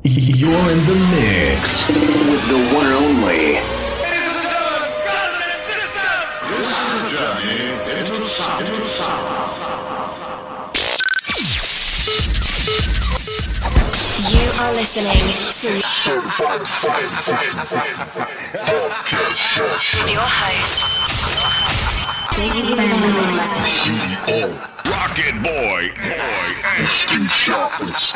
You're in the mix with the one and only. This is a journey into sound. You are listening to Certified with your host, CEO. Rocket Boy. Instant Sharpness.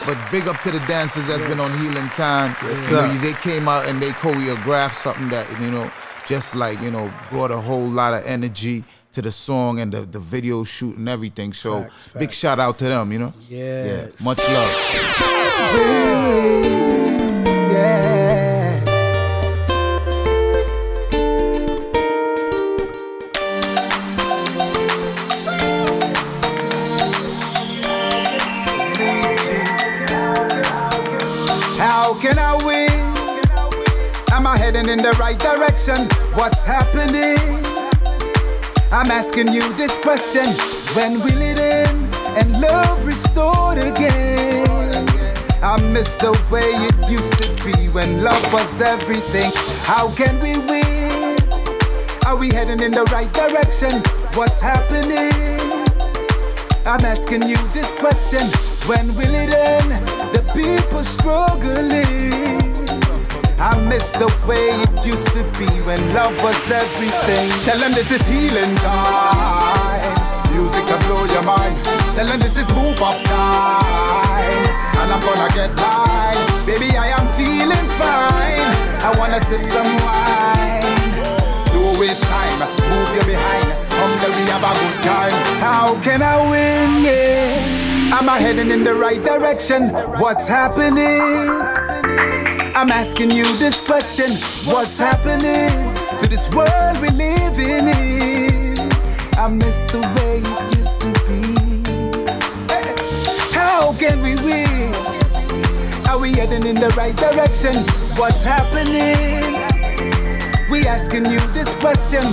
But big up to the dancers that's been on Healing Time. Yes, you know, sir. they came out and they choreographed something that, you know, just like, you know, brought a whole lot of energy to the song and the video shoot and everything. So big shout out to them, you know? Yes. Yeah, much love. Yeah. How can I win? Am I heading in the right direction? What's happening? I'm asking you this question. When will it end and love restored again? I miss the way it used to be when love was everything. How can we win? Are we heading in the right direction? What's happening? I'm asking you this question. When will it end? The people struggling. I miss the way it used to be when love was everything. Tell them this is healing time. Music can blow your mind. Tell them this is move up time. And I'm gonna get mine. Baby, I am feeling fine. I wanna sip some wine. Don't waste time, move your behind. Come there, we have a good time. How can I win, yeah? Am I heading in the right direction? What's happening? I'm asking you this question. What's happening to this world we live in? I miss the way it used to be. Hey, how can we win? Are we heading in the right direction? What's happening? We asking you this question.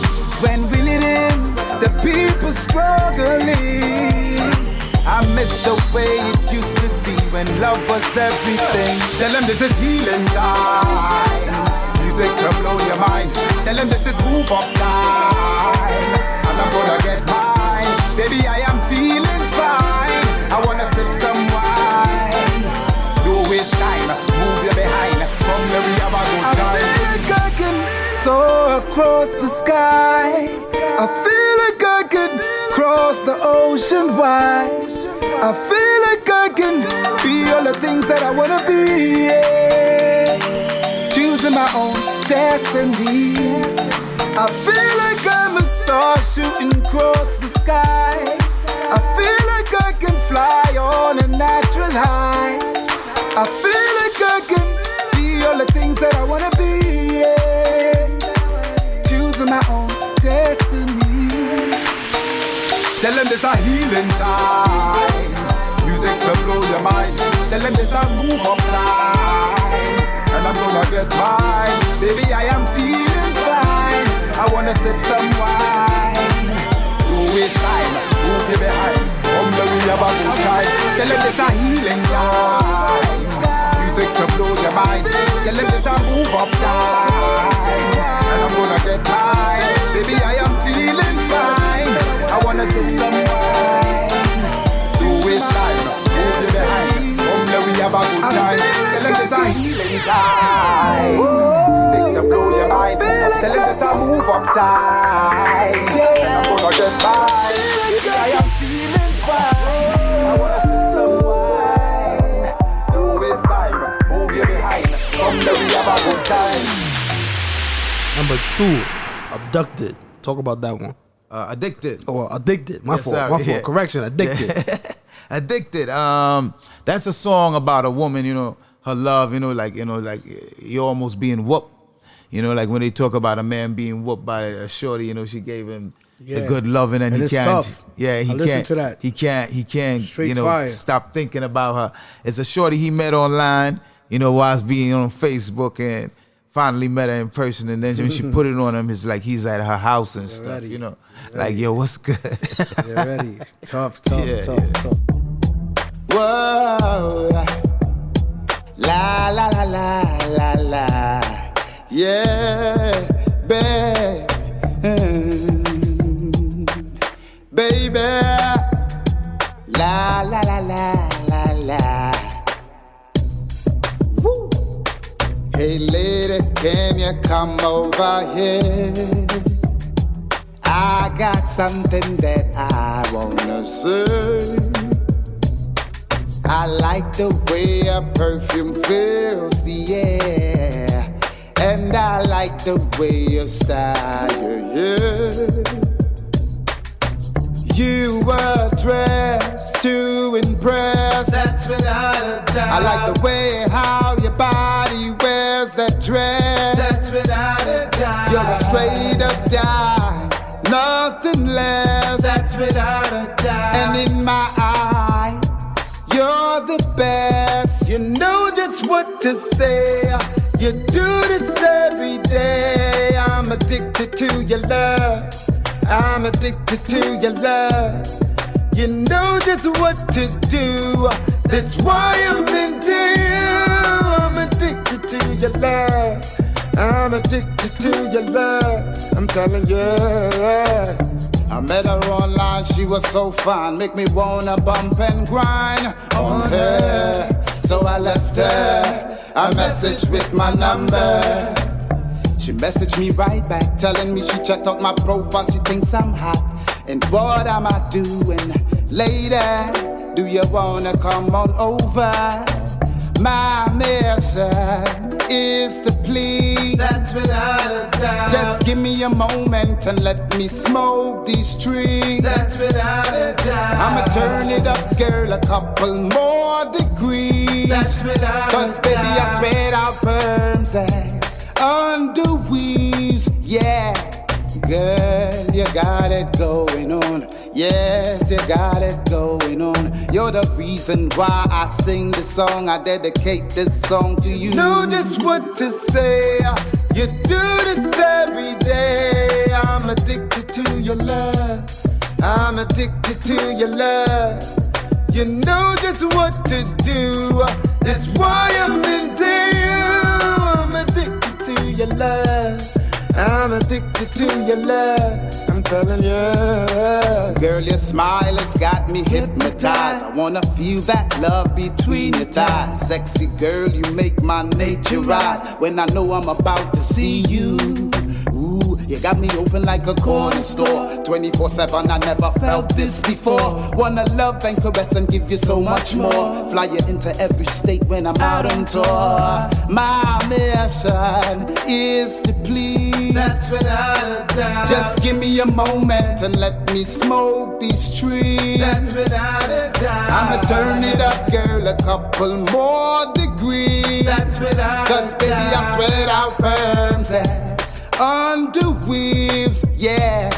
When will it end? The people struggling. I miss the way it used to be when love was everything. Tell them this is healing time. Music can blow your mind. Tell them this is move up time. And I'm gonna get mine. Baby, I am feeling fine. I wanna sip some wine. Don't waste time, move your behind. Come here, we have a good time. I feel like I can soar across the sky. I feel like I can cross the ocean wide. I feel like I can be all the things that I wanna be, yeah. Choosing my own destiny. I feel like I'm a star shooting across the sky. I feel like I can fly on a natural high. I feel like I can be all the things that I wanna be, yeah. Choosing my own destiny. Tell them this a healing time. Music will blow your mind. Tell them this a move up time. And I'm gonna get mine. Baby, I am feeling fine. I wanna sip some wine. Don't waste time, move you behind. Come here, we have a good time. Tell them this a healing time. Music to blow your mind. Tell them this a move up time. And I'm gonna get mine. Baby, I am feeling fine. I wanna sip some wine. Don't waste time, move you behind. Come here, we have a good time. Tell them this a healing time. Music to blow your mind. Tell them this a move up time. And I'm gonna get mine. Baby, I am feeling fine. I wanna sip some wine. Don't waste time, move you behind. Come here, we have a good time. Number 2, Abducted. Talk about that one. Addicted. Oh, Addicted. My Yes, fault. sir. My fault. Yeah. Correction. Addicted. Addicted. That's a song about a woman, you know, her love, you know, like you're almost being whooped. You know, like when they talk about a man being whooped by a shorty, you know, she gave him the good loving and he it's can't. tough. Yeah, he I listen can't. to that. He can't. Straight you know, fire. stop thinking about her. It's a shorty he met online, you know, whilst being on Facebook and finally met her in person, and then when she put it on him, it's like he's at her house and stuff, ready. you know. Like, yo, what's good? You're ready. Tough. Yeah. Tough. Whoa. Yeah, babe. Baby. La la la la la la. Woo. Hey lady, can you come over here? I got something that I wanna say. I like the way a perfume fills the air, and I like the way you style your hair. You were dressed to impress, that's without a doubt. I like the way how your body wears that dress, that's without a doubt. You're a straight up dime, nothing less, that's without a doubt. And in my eye, you're the best. You know just what to say. You do this every day. I'm addicted to your love. I'm addicted to your love. You know just what to do. That's why I'm into you. I'm addicted to your love. I'm addicted to your love. I'm telling you. I met her online, she was so fine. Make me wanna bump and grind on her. So I left her a message with my number. She messaged me right back, telling me she checked out my profile, she thinks I'm hot. And what am I doing later? Do you wanna come on over? My mission is to please, that's without a doubt. Just give me a moment and let me smoke these trees, that's without a doubt. I'ma turn it up, girl, a couple more degrees, that's without a doubt. Cause baby, I sweat out firms and under weaves, yeah. Girl, you got it going on. Yes, you got it going on. You're the reason why I sing this song. I dedicate this song to you. Know just what to say. You do this every day. I'm addicted to your love. I'm addicted to your love. You know just what to do. That's why I'm into you. I'm addicted to your love. I'm addicted to your love, I'm telling you. Girl, your smile has got me hypnotized. I wanna feel that love between your thighs. Sexy girl, you make my nature rise. When I know I'm about to see you, ooh, you got me open like a corner store. 24/7, I never felt this before. Wanna love and caress and give you so much more. Fly you into every state when I'm out on tour. My mission is to please, that's without a doubt. Just give me a moment and let me smoke these trees, that's without a doubt. I'ma turn it up, girl, a couple more degrees, that's without a doubt. Cause baby, I sweat out firms and under weaves, yeah.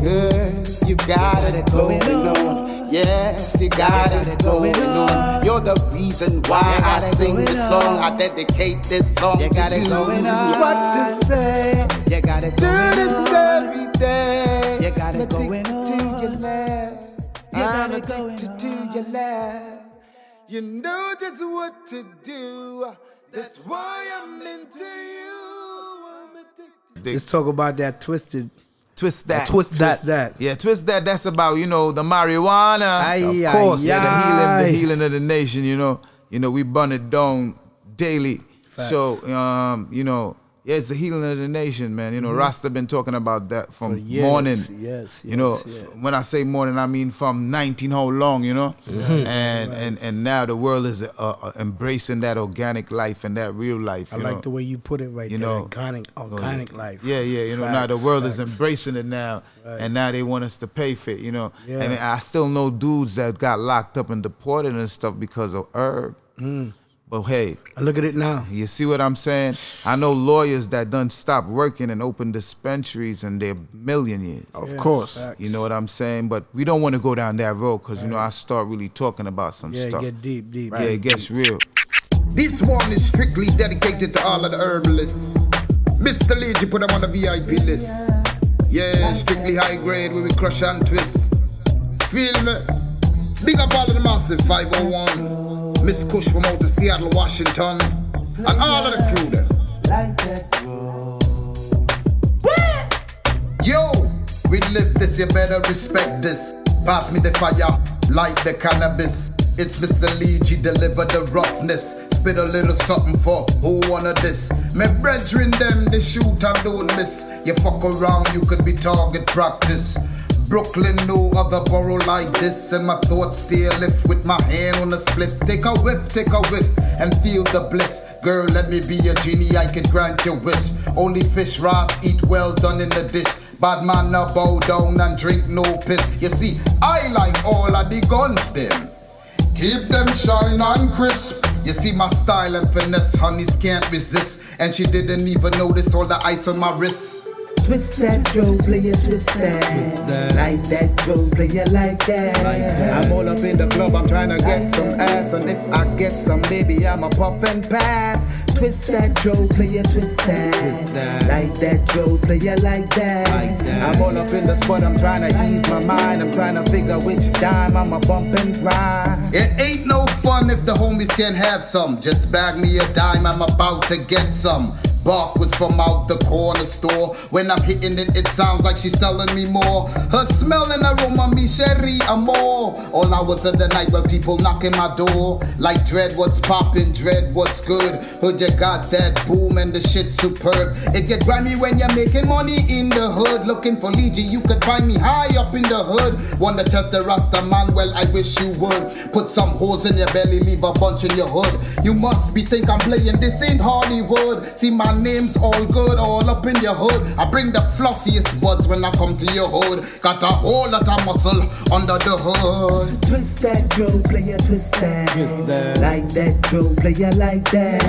Girl, you got it going on. Yes, you got it going on. You're the reason why I sing this song. I dedicate this song to you. Got it going on. What to say? You got it going on. Do this every day. You got it going on. To your left. I'm addicted to your left. You know just what to do. That's why I'm into you. I'm addicted. Let's talk about that twisted. Twist that. Twist that. Yeah, twist that. That's about, you know, the marijuana. Aye, of course, aye, yeah, the aye. healing of the nation, you know. You know, we burn it down daily. Facts. So, you know, yeah, it's the healing of the nation, man. You know, Rasta been talking about that from morning. Yes. You know, when I say morning, I mean from 19 how long, you know? And now the world is embracing that organic life and that real life. I like the way you put it right you there. know, Organic life. Yeah, you know, now the world is embracing it now. Right. And now they want us to pay for it, you know? Yeah. I mean, I still know dudes that got locked up and deported and stuff because of herb. But hey, look at it now. You see what I'm saying? I know lawyers that done stop working and open dispensaries and they're millionaires. Of course. Facts. You know what I'm saying? But we don't want to go down that road because, you know, I start really talking about some stuff. Yeah, get deep. Yeah, it gets real. This one is strictly dedicated to all of the herbalists. Mr.Lee, you put them on the VIP list. Yeah, strictly high grade where we crush and twist. Feel me? Big up all of the massive 501. Miss Kush from out of Seattle, Washington. And all of the crew there. like that draw. Yo, we live this, you better respect this. Pass me the fire, light the cannabis. It's Mr. Lee, G deliver the roughness. Spit a little something for who wanna this. My brethren them, they shoot and don't miss. You fuck around, you could be target practice. Brooklyn, no other borough like this. And my thoughts stay lift with my hand on the split. Take a whiff, and feel the bliss. Girl, let me be a genie, I can grant your wish. Only fish rise, eat well done in the dish. Bad man now bow down and drink no piss. You see, I like all of the guns them. Keep them shine and crisp. You see my style and finesse, honeys can't resist. And she didn't even notice all the ice on my wrists. Twist that, Joe, player, twist that. Like that, Joe, player, like that. I'm all up in the club, I'm trying to get some ass. And if I get some, baby, I'm a puff and pass. Twist that, Joe, player, twist that. Like that, Joe, player, like that. I'm all up in the spot, I'm trying to ease my mind. I'm trying to figure which dime I'ma bump and grind. It ain't no fun if the homies can't have some. Just bag me a dime, I'm about to get some. Bark was from out the corner store. When I'm hitting it, it sounds like she's telling me more. Her smell and aroma, me sherry, amor. All hours of the night while people knocking my door. Like dread, what's poppin', dread, what's good. Hood, you got that boom and the shit superb. It get grimy when you're making money in the hood. Looking for Leegi, you could find me high up in the hood. Wanna test the Rasta man? Well, I wish you would. Put some holes in your belly, leave a bunch in your hood. You must be think I'm playing, this ain't Hollywood. See my name's all good, all up in your hood. I bring the fluffiest buds when I come to your hood. Got a whole lot of muscle under the hood. Twist that, Joe, player, twist that. Like that, Joe, player, like that.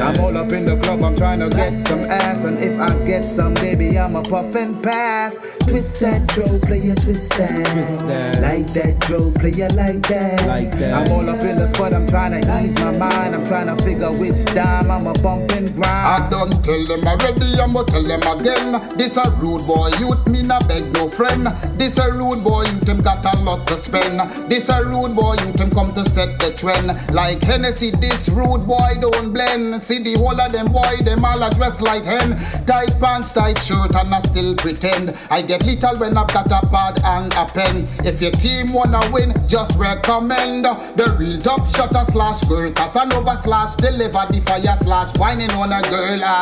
I'm all up in the club, I'm trying to get some ass. And if I get some, baby, I'm a puff and pass. Twist that, Joe, player, twist that. Like that, Joe, player, like that. I'm all up in the spot, I'm trying to ease my mind. I'm trying to figure which dime I'ma bump and grind. I done tell them already, I'ma tell them again. This a rude boy youth, me nah beg no friend. This a rude boy youth, him got a lot to spend. This a rude boy youth, him come to set the trend. Like Hennessy, this rude boy don't blend. See the whole of them boy, them all a dress like hen. Tight pants, tight shirt, and I still pretend. I get little when I've got a pad and a pen. If your team wanna win, just recommend the real top shutter slash girl Casanova slash deliver the fire slash whining on a girl ass.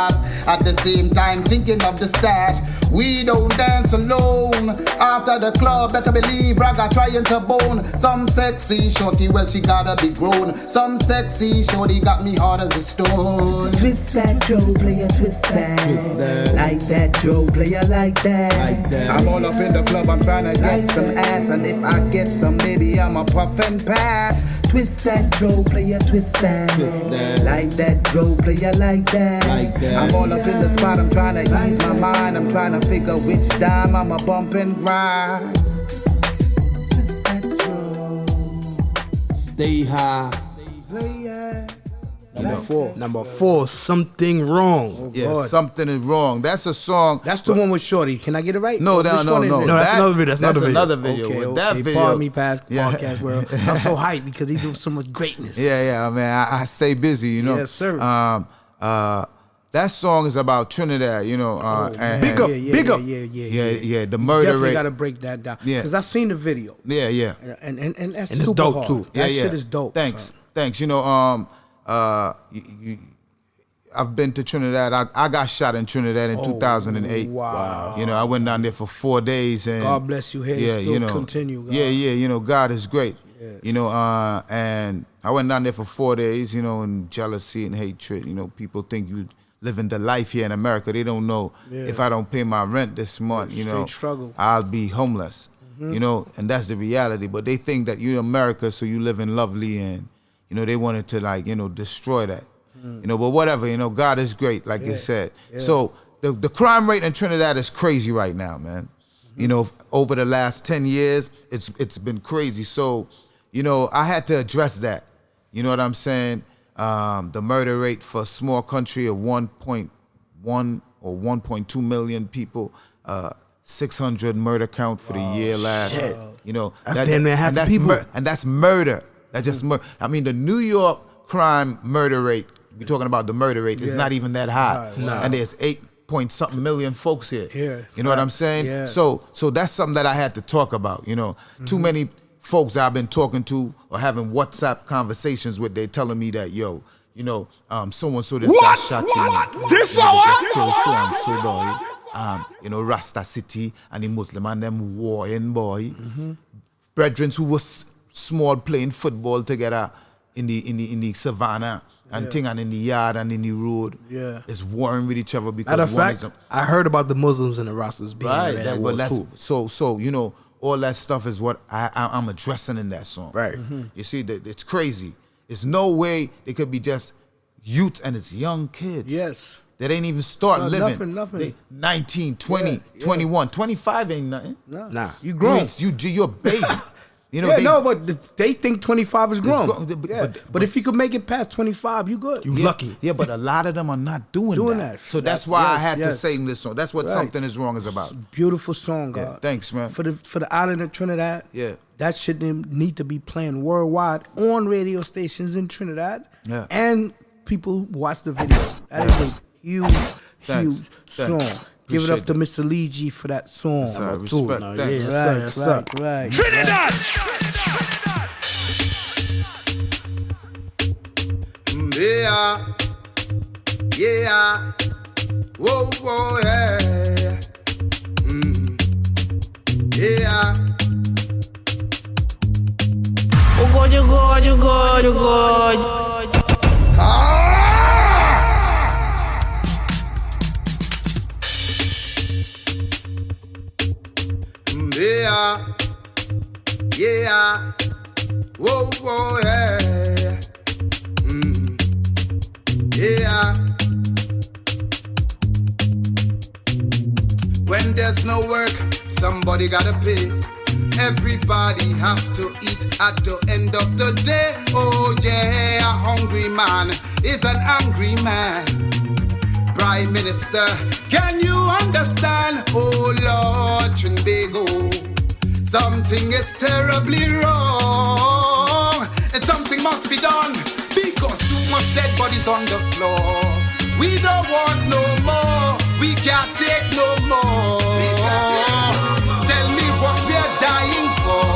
At the same time thinking of the stash. We don't dance alone. After the club, better believe Ragga trying to bone. Some sexy shorty, well she gotta be grown. Some sexy shorty got me hard as a stone. Twist that, Joe, player, twist that. Like that, Joe, player, like that. I'm all up in the club, I'm trying to get some ass. And if I get some, maybe I'm a puff and pass. Twist that, Joe, player, twist that. Like that, Joe, player, like that. I'm all up in the spot, I'm trying to ease my mind. I'm trying to figure which dime I'ma bump and grind. Twist that, Joe. Stay high. Player. Number four, something wrong. Yeah, something is wrong. That's a song. That's the one with Shorty. Can I get it right? No, Which no. one is it? No, That's another video. That's another video. Okay, With that video, pardon me, past yeah. podcast world. I'm so hyped because he does so much greatness. Yeah, man. I stay busy, you know. Yes, sir. That song is about Trinidad, you know. Big up. Yeah. The murder Definitely rate. got to break that down. Yeah. Because I seen the video. Yeah. And that's And it's super dope, hard. too. That shit is dope. Thanks. son. Thanks. You know, I've been to Trinidad. I got shot in Trinidad in 2008. Wow. You know, I went down there for 4 days, and God bless you. Here, yeah, still you know, continue. God. Yeah. You know, God is great. Yeah. You know, and I went down there for 4 days. You know, and jealousy and hatred. You know, people think you living the life here in America. They don't know if I don't pay my rent this month. You know, struggle. I'll be homeless. You know, and that's the reality. But they think that you're America, so you live in lovely, and you know they wanted to, like, you know, destroy that. You know, but whatever. You know, God is great, like you said. Yeah. So the crime rate in Trinidad is crazy right now, man. You know, over the last 10 years, it's been crazy. So, you know, I had to address that. You know what I'm saying? The murder rate for a small country of 1.1 or 1.2 million people. 600 murder count for the year last. Shit. You know, That's damn near half the people. And that's murder. That's just murder. I mean, the New York crime murder rate we're talking about the murder rate. It's not even that high. No. And there's 8-point-something million folks here. You know what I'm saying? Yeah. So that's something that I had to talk about. You know, too many folks that I've been talking to or having WhatsApp conversations with, they telling me that, yo, you know, so-and-so this guy shot you. This so and so boy. You know, Rasta City and the Muslim and them warring boy. Brethren who was small playing football together in the savannah and thing and in the yard and in the road. Is warring with each other because Matter of one fact, is I heard about the Muslims and the Rastas being right. at war too. So you know, all that stuff is what I'm addressing in that song. Right. You see, it's crazy. There's no way they could be just youth and it's young kids. Yes. That ain't even start living. Nothing. They 19, 20, 21. 25 ain't nothing. Nah. You grown. You're a baby. You know, but they think 25 is grown. grown, But if you could make it past 25, you good. You lucky. Yeah, but a lot of them are not doing that. So that's why I had to sing this song. That's what Something Is Wrong is about. Beautiful song, God. Yeah, thanks, man. For the island of Trinidad, Yeah. that shit need to be playing worldwide on radio stations in Trinidad. Yeah. And people who watch the video. That is a huge song. Give it up to Mr. Lee G for that song. Respect. No, Thanks. Right. Trinidad! Yeah. Whoa, yeah. Yeah. You good. Yeah. Whoa, yeah. Yeah. When there's no work, somebody gotta pay. Everybody have to eat at the end of the day. Oh yeah, a hungry man is an angry man. Prime Minister, can you understand? Oh Lord Trinbago, something is terribly wrong, and something must be done, because too much dead bodies on the floor. We don't want no more, we can't take no more. Tell me what we're dying for.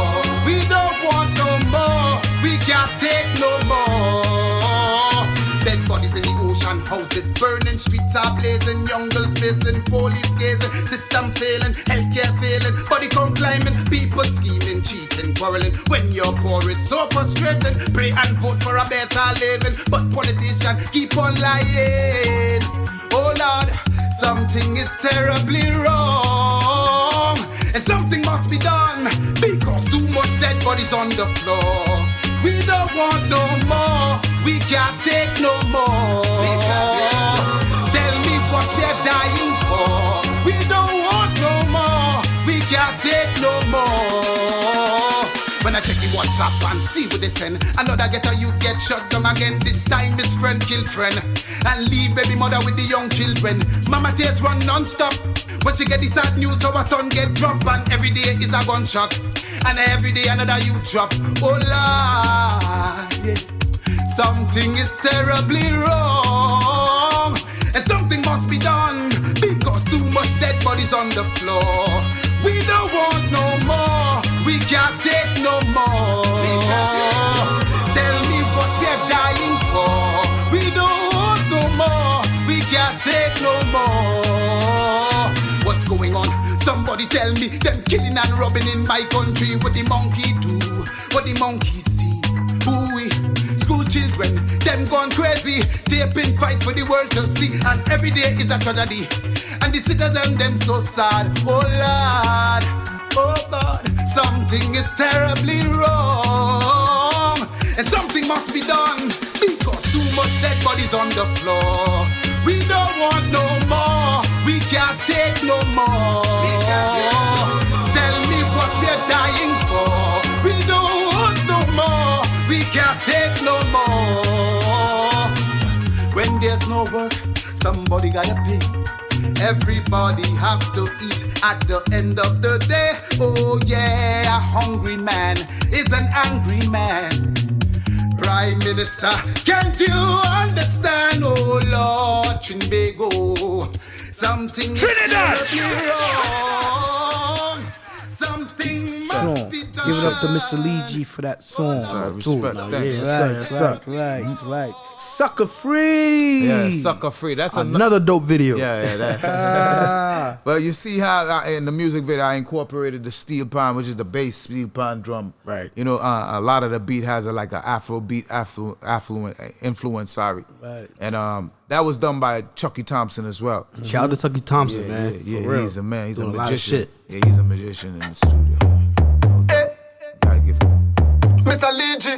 We don't want no more, we can't take no more. Dead bodies in the ocean, houses burning, streets are blazing, young girls missing, police gazing, system failing, healthcare failing, body count climbing, people scheming, cheating, quarreling. When you're poor, it's so frustrating. Pray and vote for a better living, but politicians keep on lying. Oh Lord, something is terribly wrong, and something must be done, because too much dead bodies on the floor. We don't want no more, we can't take no more. Tell me what we're dying for. We don't want no more, we can't take no more. When I check the WhatsApp and see what they send, another ghetto youth get shut down again. This time his friend kill friend, and leave baby mother with the young children. Mama tears run non-stop when she get the sad news how her son get dropped, and every day is a gunshot, and every day another youth drop. Oh Lord, yeah. Something is terribly wrong, and something must be done, because too much dead bodies on the floor. We don't want no more, we can't take no more. Tell me what we're dying for. We don't want no more, we can't take no more. What's going on? Somebody tell me. Them killing and robbing in my country. What the monkey do? What the monkey see? Ooh, school children, them gone crazy. Taping fight for the world to see, and every day is a tragedy. And the citizens, them so sad. Oh Lord, oh Lord, something is terribly wrong, and something must be done, because too much dead bodies on the floor. We don't want no more, we can't take no more. Tell me what we're dying for. We don't want no more, we can't take no more. When there's no work, somebody gotta pay. Everybody has to eat at the end of the day. Oh yeah, a hungry man is an angry man. Prime Minister, can't you understand? something Trinidad! must be wrong. Something must be done. Give it up to Mr. Lee G for that song. Respect. Right. Sucker Free. Yeah, Sucker Free. That's another dope video. Yeah, that. But you see how in the music video I incorporated the steel pan, which is the bass steel pan drum. Right. You know, a lot of the beat has like an Afro beat influence. Sorry. Right. And that was done by Chucky Thompson as well. Shout out to Chucky Thompson, man. Yeah, For real. he's a man. He's Doing a magician. lot of shit. Yeah, he's a magician in the studio. Gotta give Mr. Lee G,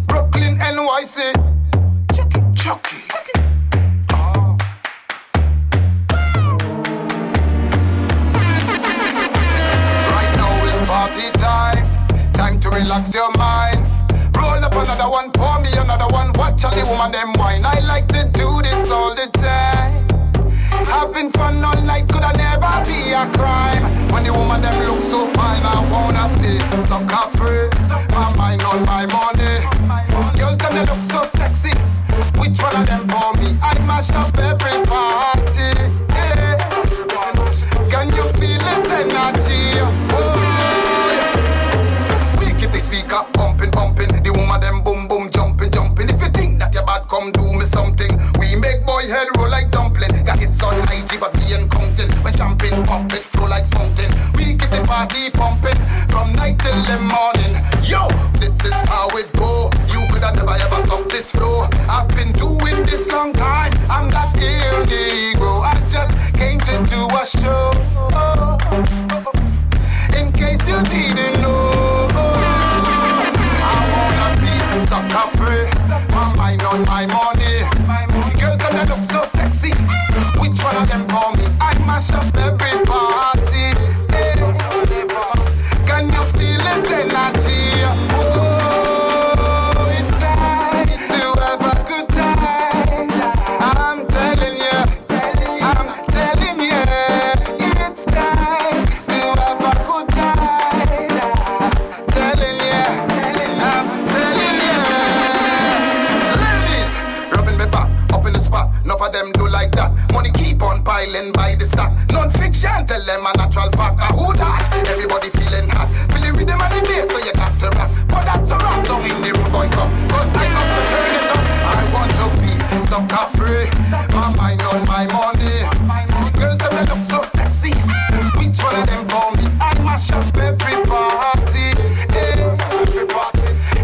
Brooklyn, NYC. Chucky. Oh. Right now is party time. Time to relax your mind. Roll up another one, pour me another one. Watch all the woman them wine. I like to do this all the time. Having fun all night could I never be a crime. When the woman them look so fine, I wanna be sucker free. My mind on my money. Girls them they look so sexy. Which one of them for me? I mashed up every party. Yeah. Can you feel this energy? Oh. We keep the speaker pumping. The woman them boom boom jumping. If you think that you're bad, come do me something. We make boy head roll like dumpling. Got hits on IG but we ain't counting. When jumping pump it flow like fountain. We keep the party pumping from night till the morning. Yo, this is how it go. You could have never ever stop this flow. I've been doing this long time. I'm that ill Negro. I just came to do a show. In case you didn't know, I wanna be sucker free. My mind on my money. Girls that look so sexy. Which one of them for me? I mash up every party. Can you feel this energy? Oh, it's time to have a good time. I'm telling you, it's time to have a good time. I'm telling you. Ladies, rubbing me back, up in the spot. Enough of them do like that. Money keep on piling by the stack. Non-fiction, tell them a natural fact. Who that? Everybody feeling hot. Feel the rhythm and the bass, so you got to rap. But that's a rap down in the road boy come. Cause I have to turn it up. I want to be sucker free. My mind on my money. Girls that look so sexy. Which one of them for me? I mash up every party.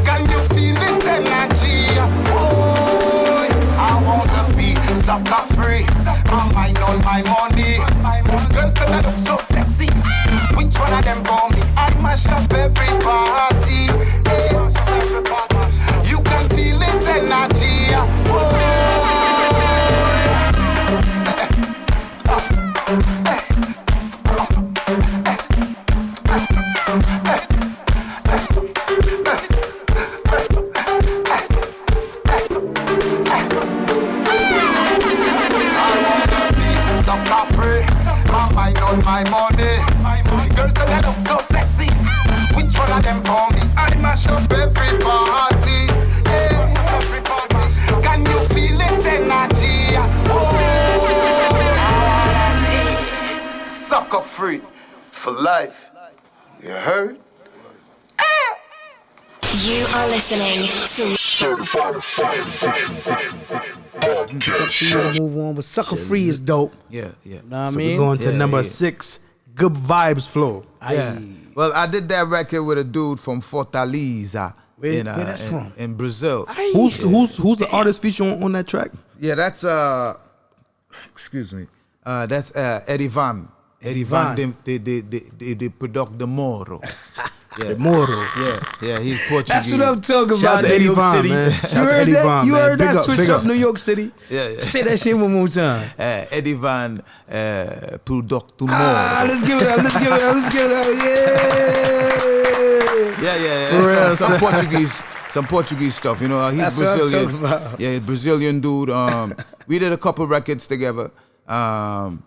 Can you feel this energy? Oh, I want to be sucker free. My mind on my money. Girls that look so sexy. Which one of them for me? I mash up every party. You can feel this energy. Sucker free, my mind on my money. Girls that look so sexy. Which one of them for me? I mash up every party. Can you feel this energy? Oh, sucker free for life. You heard? You are listening to Certified Fire. To move on, but Sucker Free is dope. Yeah. Know what I So mean? we're going to number 6, Good Vibes Flow. Yeah. Well, I did that record with a dude from Fortaleza. Where that's from? In Brazil. Who's the artist featured on that track? Yeah, that's excuse me. That's Eddie Van. Eddie Van de Product de Moro. The Moro. Yeah, he's Portuguese. That's what I'm talking Shout out about. to New Eddie York Von, City. man. You Shout out to heard Eddie that? Von, You man. heard Big that up, switch big up up. New York City? Yeah. Say that shit one more time. Eddie Van Product de Moro. Let's give it up. Yeah. Some Portuguese stuff. You know, he's That's what I'm Brazilian. talking about. Yeah, Brazilian dude. We did a couple records together, and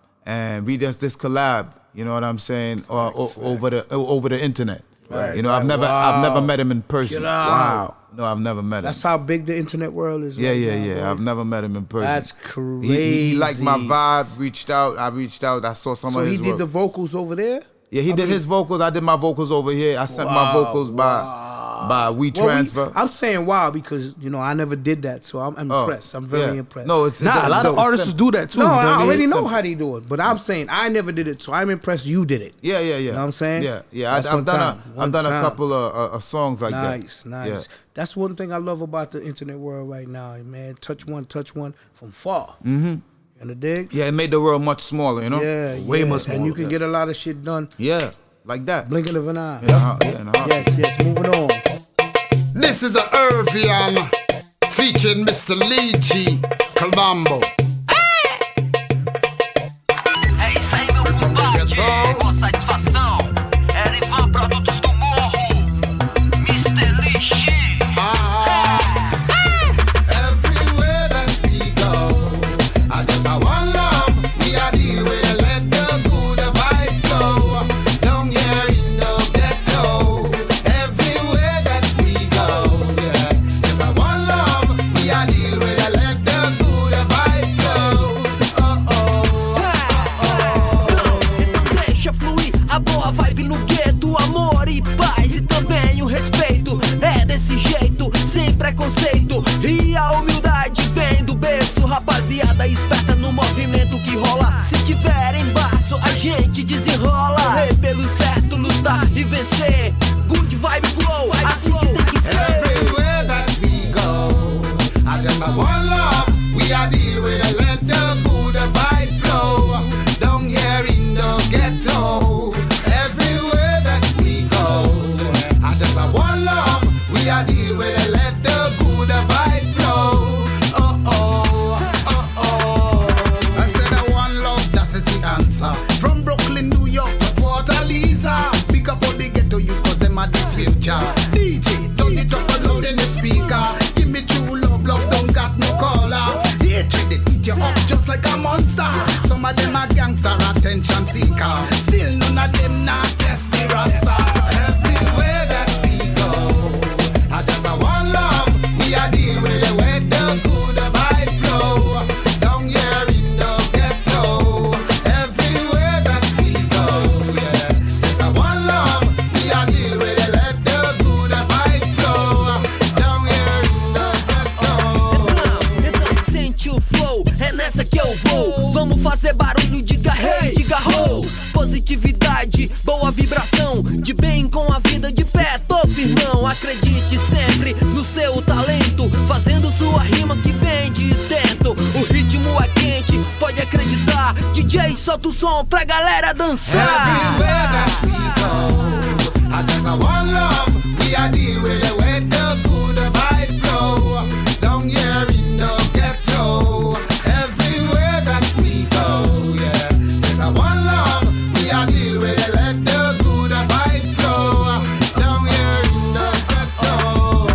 we just this collab. You know what I'm saying? Over the internet. Right. You know, I've never met him in person. Get out. Wow. No, I've never met him. That's how big the internet world is. Yeah, right yeah, now, yeah. bro. I've never met him in person. That's crazy. He liked my vibe. Reached out. I reached out. I saw some So of he his did work. the vocals over there? Yeah, he did his vocals. I did my vocals over here. I sent my vocals by WeTransfer. I'm saying wow because, you know, I never did that, so I'm impressed. I'm very impressed. No, it's a lot of artists do that too. No, you know what I mean? already know how they do it, but I'm saying I never did it, so I'm impressed you did it. Yeah, yeah, yeah. You know what I'm saying? Yeah, yeah. That's I've done one a time. couple of songs like that. Nice. Yeah. That's one thing I love about the internet world right now, man. Touch one from far. Mm-hmm. You know, dig? Yeah, it made the world much smaller, you know? Yeah, Way much smaller. And you can get a lot of shit done. Yeah, like that. Blinking of an eye. Yes, moving on. This is a Irvian featuring Mr.Lee G. Colombo. É isso aí, meu combate, boa satisfação. Erivan Produtos do Morro, Mr.Lee G. Everywhere that we go, I just want love. We are deal with let the good vibe flow. Down here in the ghetto, everywhere that we go, yeah. Just I want love. We are deal with let the good vibe flow. Então deixa fluir a boa vibe no gueto, amor e paz e também o respeito. É desse jeito, sem preconceito. E a humildade vem do berço. Rapaziada esperta no movimento que rola. Se tiver embaço, a gente desenrola. Correr pelo certo, lutar e vencer. Good vibe flow, assim que tem que ser. Everywhere that we go, I just want love. We are deal with let the good vibe flow. Down here in the ghetto, everywhere that we go, I just want love. We are deal with let the good vibe flow. I said I want love, that is the answer. From Brooklyn, New York to Fortaleza, pick up all the ghetto you cause them are the future. DJ, turn it up and loud in the speaker. Give me true love, love don't got no color. Hatred, they eat you up just like a monster. Some of them are gangster, attention seeker. Still none of them not test the rasta. Everywhere that we go, I just want love. We are deal with it where the good vibe flow. Down here in the ghetto, everywhere that we go, yeah. Just I want love. We are deal with it, let the good vibe flow. Down here in the ghetto. Então sente o flow, é nessa que eu vou. Vamos fazer barulho, diga hey, diga ho. Positividade, boa vibração. De bem com a vida de pé, tô firmão. Acredite sempre no seu talento, fazendo sua rima que vem de dentro. O ritmo é quente, pode acreditar. DJ, solta o som pra galera dançar. Everywhere that we go, I just want love. We are deal with it where the good vibe flow. Down here in the ghetto, everywhere that we go, yeah. Just I want love. We are deal with it, let the good vibe flow. Down here in the ghetto.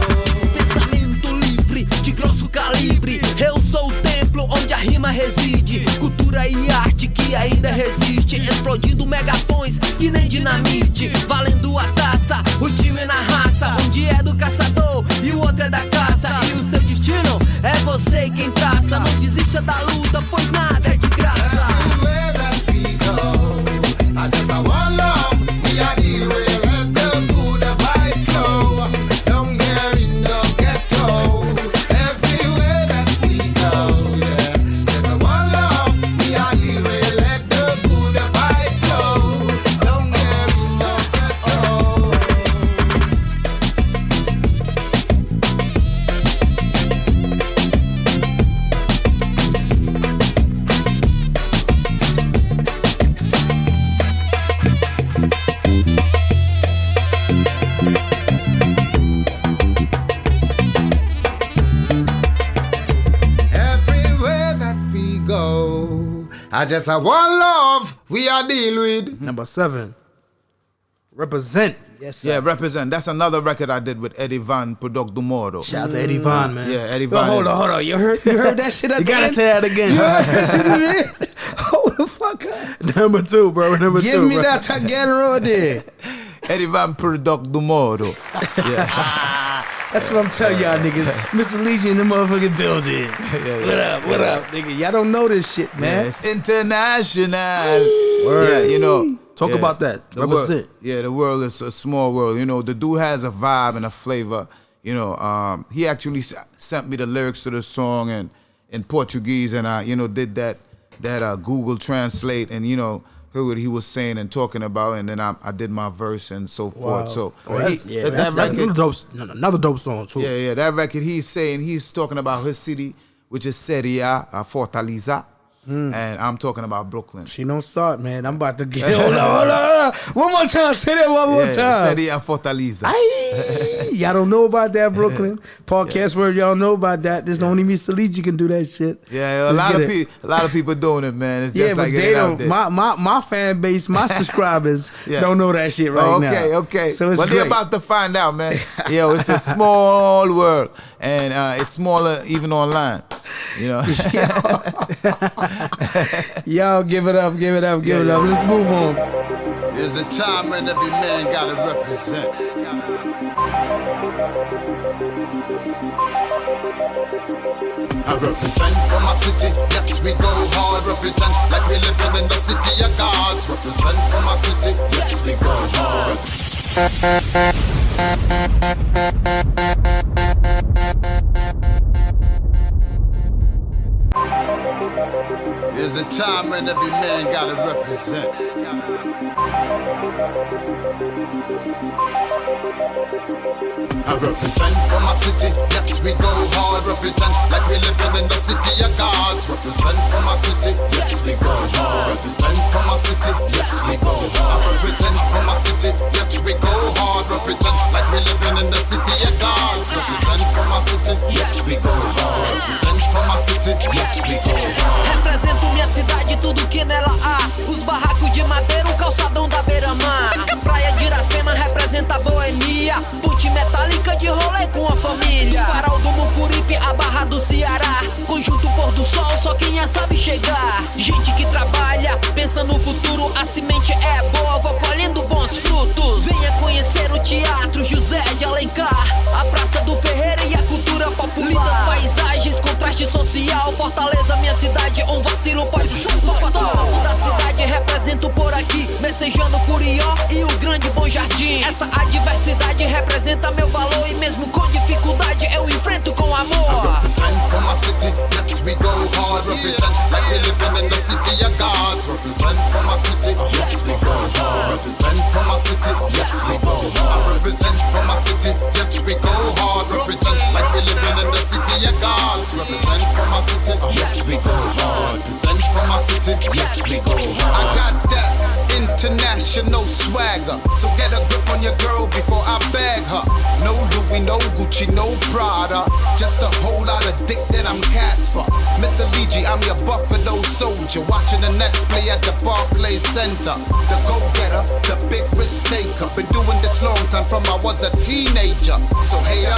Pensamento livre, de grosso calibre. Eu sou o templo onde a rima reside. Cultura e arte que ainda resiste. Explodindo megatons que nem dinamite. Valendo a taça, o time na raça. Um dia é do caçador e o outro é da caça. E o seu destino é você quem traça. Não desista da luta, pois nada é de graça. Everywhere that we go, I just want love. We are deal with it, let the good vibe flow. Down here in the ghetto, everywhere that we go, yeah. Just want love. We are deal with it, let the good vibe flow. Down here in the ghetto. Everywhere that we go, I just want love. We are deal with. Number 7. Represent. Yes, sir. Yeah, Represent. That's another record I did with Eddie Van Product do Moro. Shout out to Eddie Von, man. Yeah, Eddie Yo, Van. hold on. You heard that shit at You the gotta end? say that again. You heard that shit at the end? Hold the fuck up. Number 2, bro. Number 2. Give me bro. that again, right there. Eddie Van Product do Moro. Yeah. That's what I'm telling y'all niggas. Mr. Lee in the motherfucking building. What up, nigga? Y'all don't know this shit, man. Yeah, it's international. Yeah, you know. Talk about that. Represent. The world is a small world. You know, the dude has a vibe and a flavor. You know, he actually sent me the lyrics to the song and in Portuguese, and I, you know, did that Google Translate, and you know, heard what he was saying and talking about, and then I did my verse and so forth. So that's another dope song too. Yeah, that record he's talking about his city, which is Seria, Fortaleza. And I'm talking about Brooklyn. She don't start, man. I'm about to get. Hold on. One more time. Say that one more time. Seria Fortaleza. Y'all don't know about that, Brooklyn. Podcast word, y'all know about that. There's only Mr. Lee can do that shit. Yeah, a lot of people doing it, man. It's just like they out there. My fan base, my subscribers don't know that shit right now. Okay. So it's they're about to find out, man. Yo, it's a small world, and it's smaller even online. You know. Yo, give it up. Let's move on. There's a time when every man gotta represent. I represent for my city, yes we go hard. Represent like we living in the city of gods. Represent for my city, yes we go hard. There's a time when every man gotta represent. I represent for my city, yes we go hard. Represent like we living in the city of gods. Represent for my city, yes we go hard. Represent for my city, yes we go hard. I represent for my city, yes we go hard. Represent like we living in the city of gods. Represent for my city, yes we go hard. Represent for my city, yes we go hard. Represento minha cidade, tudo que nela há. Os barracos de madeira, o calçadão da beira-mar. Praia de Iracema representa a boemia. Ponte metálica de rolê com a família. Farol do Mucuripe, a Barra do Ceará. Conjunto pôr do sol, só quem é sabe chegar. Gente que trabalha, pensa no futuro. A semente é boa, vou colhendo bons frutos. Venha conhecer o Teatro José de Alencar. A Praça do Ferreira e a cultura popular. Lindas paisagens, contraste social. Fortaleza, minha cidade, um vacilo pode ser fatal. Da cidade represento por aqui, messejando Curió e o grande Bom Jardim. Essa adversidade representa meu valor, e mesmo com dificuldade eu enfrento com amor. Represent for my city, yes we go hard. Represent like we living in the city of gods. Represent for my city, yes we go hard. Represent for my city, yes we go hard. I represent for my city, yes we go hard. Represent like we living in the city of gods. Represent for my city, yes we go hard. Represent for my city, yes we go hard. I got that international swagger, so get a grip on your girl before I bag her. No Louis, no Gucci, no Prada, just a whole lot of dick that I'm Casper. Mr. Lee, I'm your Buffalo soldier, watching the Nets play at the Barclays Center. The go-getter, the big risk taker, been doing this long time from I was a teenager. So hater,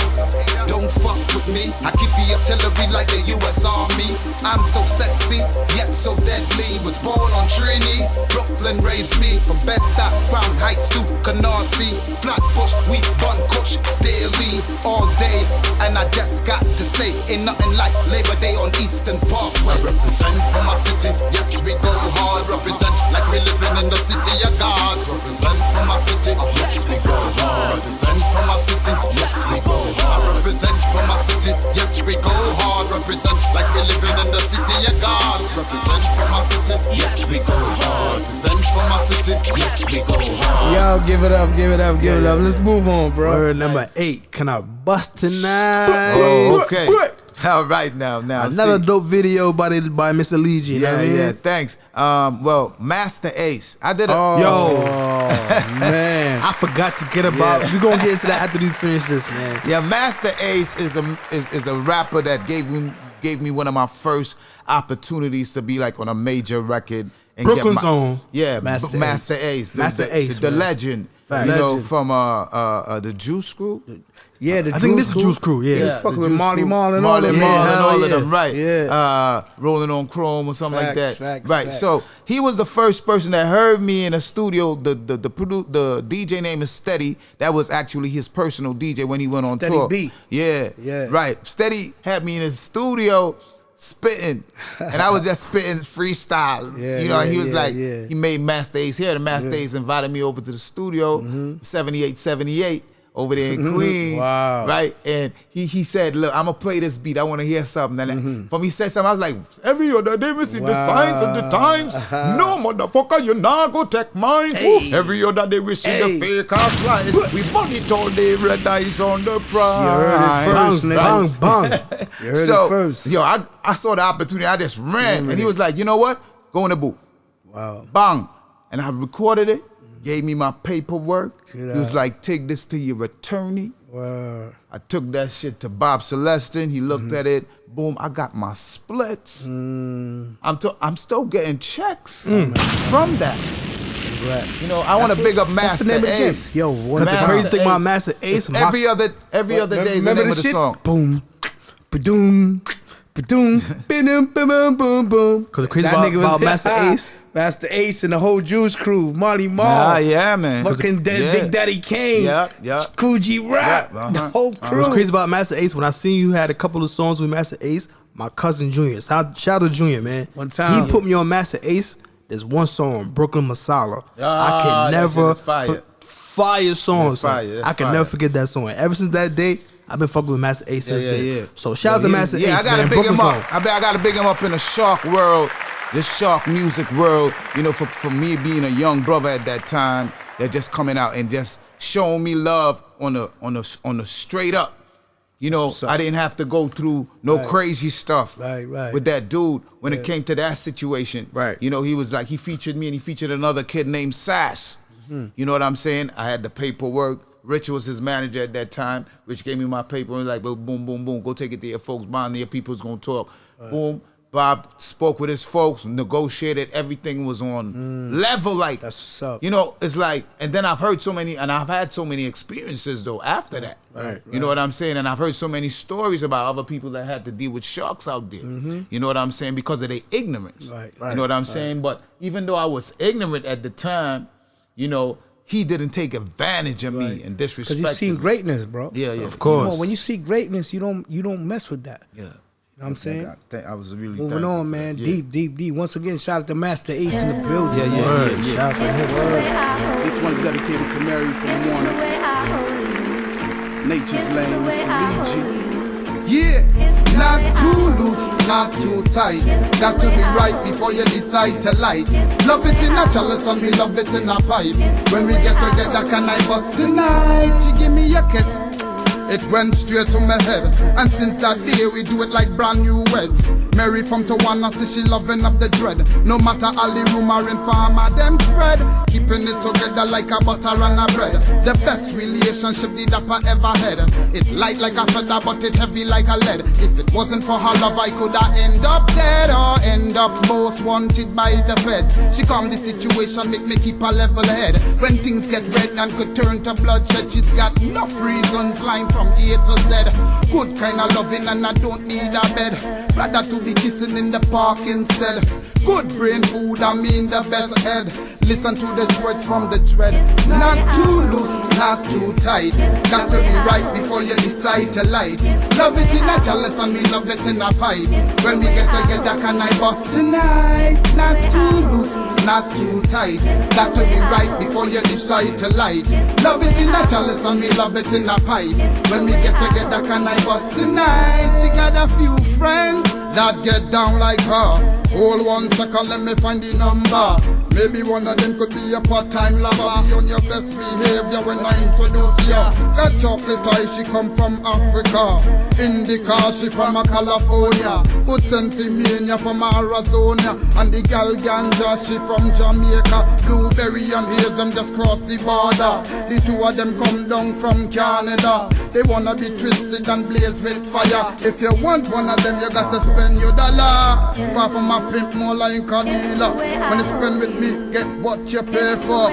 don't fuck with me. I keep the artillery like the US Army. I'm so sexy, yet so deadly. Was born on Trini, Brooklyn raised me. From Bed-Stuy, Crown Heights to Canarsie. Flatbush, we bun kush daily, all day. And I just got to say, ain't nothing like Labor Day on Eastern Parkway. Represent for my city, yes we go hard. Represent like we living in the city of gods. Represent for my city, yes we go hard. Represent for my city, yes we go hard. I represent for my city, yes we go hard. Represent like we living in the city of gods. Represent for my city, yes we go hard. Represent for my city, yes we go hard. Yo, give it up. Let's move on, bro. Word number 8. Can I bust tonight? Oh, okay. All right, now. Another dope video by Mr. Lee. Yeah, thanks. Well, Master Ace. I did a man. I forgot to get about. We're gonna get into that after we finish this, man. Yeah, Master Ace is a rapper that gave me one of my first opportunities to be like on a major record and Brooklyn's own. Yeah, Master Ace. Master Ace, the legend. You know, from the Juice Crew. Yeah, I think this is Juice Crew. Yeah, fucking with Marley Marl and all of them, right? Yeah, Rolling on Chrome or something like that. Facts. So he was the first person that heard me in a studio. The DJ name is Steady. That was actually his personal DJ when he went on Steady tour. B. Yeah, right. Steady had me in his studio spitting, and I was just spitting freestyle. He was he made Master Ace here. The Master Ace invited me over to the studio, 78 over there in Queens, right? And he said, "Look, I'm gonna play this beat. I want to hear something." And from he said something, I was like, "Every other day we see the signs and the times. No motherfucker, you not go take mine. Every other day we see the fake ass lies. We monitor the red eyes on the prize." You heard it first, nigga. Bang. You heard it first. Yo, I saw the opportunity. I just ran, and he was like, "You know what? Go in the booth." Wow. Bang, and I recorded it. Gave me my paperwork. He was like, "Take this to your attorney." Wow. I took that shit to Bob Celestin. He looked at it. Boom, I got my splits. I'm still getting checks from that. Congrats. You know, I want to big up Master Ace. Yo, Because the crazy thing about Master Ace, every other day is the name of the song. Boom, ba-doom, ba-doom, ba-doom, boom, boom. Because the crazy about Master Ace. Master Ace and the whole Juice Crew, Marley Marl. Yeah, man. Fucking Big Daddy Kane. Yep. Cool G Rap. The whole crew. What's crazy about Master Ace, when I seen you had a couple of songs with Master Ace, my cousin Junior, shout out to Junior, man. One time. He put me on Master Ace. There's one song, Brooklyn Masala. I can never fire songs. I can never forget that song. Ever since that day, I've been fucking with Master Ace since then. So shout out to Master Ace. I gotta man. big him Brooklyn up. I gotta big him up in the Shark world. This Shark music world, you know, for me being a young brother at that time, they're just coming out and just showing me love on the straight up. You know, I didn't have to go through no crazy stuff with that dude when it came to that situation. You know, he was like, he featured me and he featured another kid named Sass. You know what I'm saying? I had the paperwork. Rich was his manager at that time. Rich gave me my paper and was like, well, boom, boom, boom, go take it to your folks, bond your people's gonna talk. Boom. Bob spoke with his folks, negotiated, everything was on level, like, that's what's up. You know, it's like, and then I've heard so many, and I've had so many experiences though after that. You know what I'm saying? And I've heard so many stories about other people that had to deal with sharks out there. You know what I'm saying? Because of their ignorance. You know what I'm saying? But even though I was ignorant at the time, you know, he didn't take advantage of me and disrespect. Because you seen greatness, bro. Yeah, of course. You know, when you see greatness, you don't mess with that. You know what I'm saying? I was really moving on, man. Deep. Once again, shout out to Master Ace in the building. Shout out to him. This one's dedicated to Mary from Warner. Nature's Lane, Mr. Lee. Yeah, not too loose, not too tight. Got to be right before you decide to light. Love it in a chalice and we love it in a pipe. When we get together, can I bust tonight? She give me a kiss. It went straight to my head, and since that day we do it like brand new weds. Mary from Tawana say she loving up the dread. No matter all the rumor in farmer them spread, keeping it together like a butter and a bread. The best relationship the dapper ever had. It light like a feather but it heavy like a lead. If it wasn't for her love I coulda end up dead or end up most wanted by the feds. She calm the situation, make me keep a level head. When things get red and could turn to bloodshed, she's got enough reasons lying from A to Z. Good kind of loving and I don't need a bed. Rather to be kissing in the park instead. Good brain food, I mean the best head. Listen to the words from the thread. Not too loose, not too tight. Got to be right before you decide to light. Love it in a chalice and we love it in a pipe. When we get together, can I bust tonight? Not too loose, not too tight. Got to be right before you decide to light. Love it in a chalice and we love it in a pipe. When we get together, can I bust tonight? She got a few friends that get down like her. Hold 1 second, let me find the number. Maybe one of them could be a part-time lover. Be on your best behavior when I introduce you. Got chocolate eye, she come from Africa. Indica, she from California. Good Sentimania from Arizona. And the gal ganja, she from Jamaica. Blueberry and haze, them just cross the border. The two of them come down from Canada. They wanna be twisted and blaze with fire. If you want one of them, you got to spend your dollar. Far from my pimp, more like a dealer. When you spend with me, get what you pay for.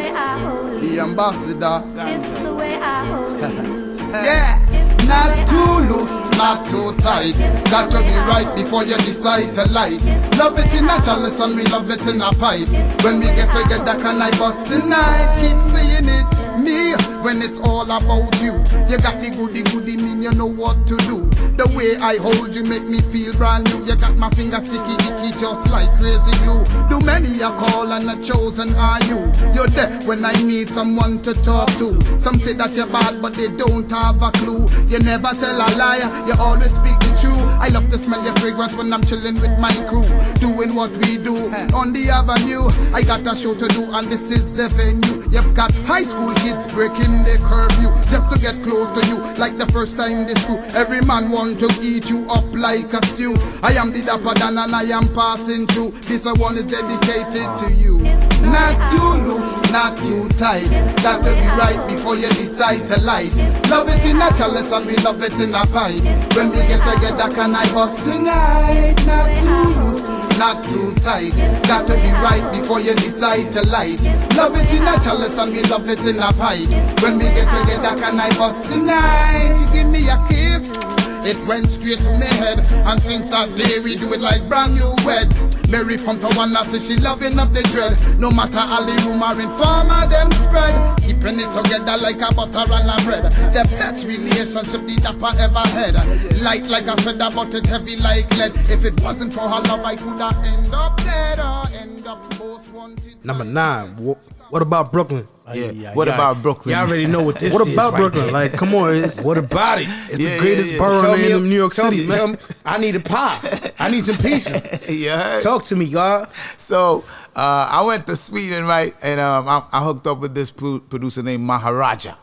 the ambassador. Yeah, not too loose, not too tight. Got to be right before you decide to light. Love it in a chalice and we love it in a pipe. When we get together, can I bust tonight? Keep saying it, me, when it's all about you. You got the goody, mean you know what to do. The way I hold you make me feel brand new. You got my finger sticky, icky, just like crazy glue. Do many a call and a chosen are you. You're there when I need someone to talk to. Some say that you're bad, but they don't have a clue. You never tell a lie, you always speak the truth. I love to smell your fragrance when I'm chilling with my crew, doing what we do on the avenue. I got a show to do and this is the venue. You've got high school kids breaking the curfew just to get close to you, like the first time this crew. Every man want to eat you up like a stew. I am the dapper dan and I am passing through. This one is dedicated to you. Not too loose, not too tight. Got to be right before you decide to light. Love it in a chalice and we love it in a pipe. When we get together, can I bust tonight? Not too loose, not too tight. Got to be right before you decide to light. Love it in a chalice and we love it in a pipe. When we get together, can I bust tonight? You give me a kiss, it went straight to my head. And since that day we do it like brand new wed. Mary from Tawana says she loving up the dread. No matter all the rumor informer them spread, keeping it together like a butter and a bread. The best relationship the dapper ever had. Light like a feather but it heavy like lead. If it wasn't for her love I could have end up dead or end up most wanted. Number 9, what about Brooklyn? What about Brooklyn? Y'all already know what this is. What about right Brooklyn? there. Like, come on. What about it? It's the greatest borough in New York City, man. I need a pie. I need some pieces. Yeah. Talk to me, God. So I went to Sweden, right? And I hooked up with this producer named Maharaja.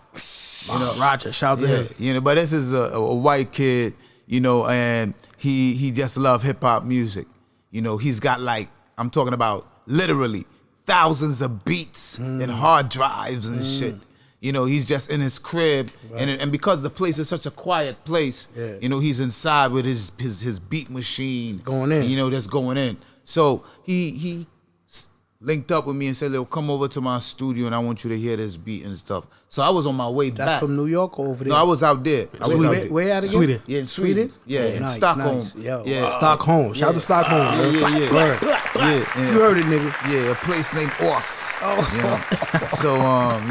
Maharaja, shout out to him. You know, but this is a white kid, you know, and he just love hip hop music. You know, he's got like, I'm talking about literally thousands of beats and hard drives and shit. You know, he's just in his crib, and because the place is such a quiet place, you know, he's inside with his beat machine going in. You know, that's going in. So he linked up with me and said, "Look, come over to my studio, and I want you to hear this beat and stuff." So I was on my way back. That's from New York or over there? No, I was out there. Where at again? Sweden. Yeah, in Sweden. Yeah, in nice, Stockholm. Nice. Yo, Yeah, Stockholm. Shout out to Stockholm. Yeah. You heard it, nigga. Yeah, a place named Oss. Oh. You know? So,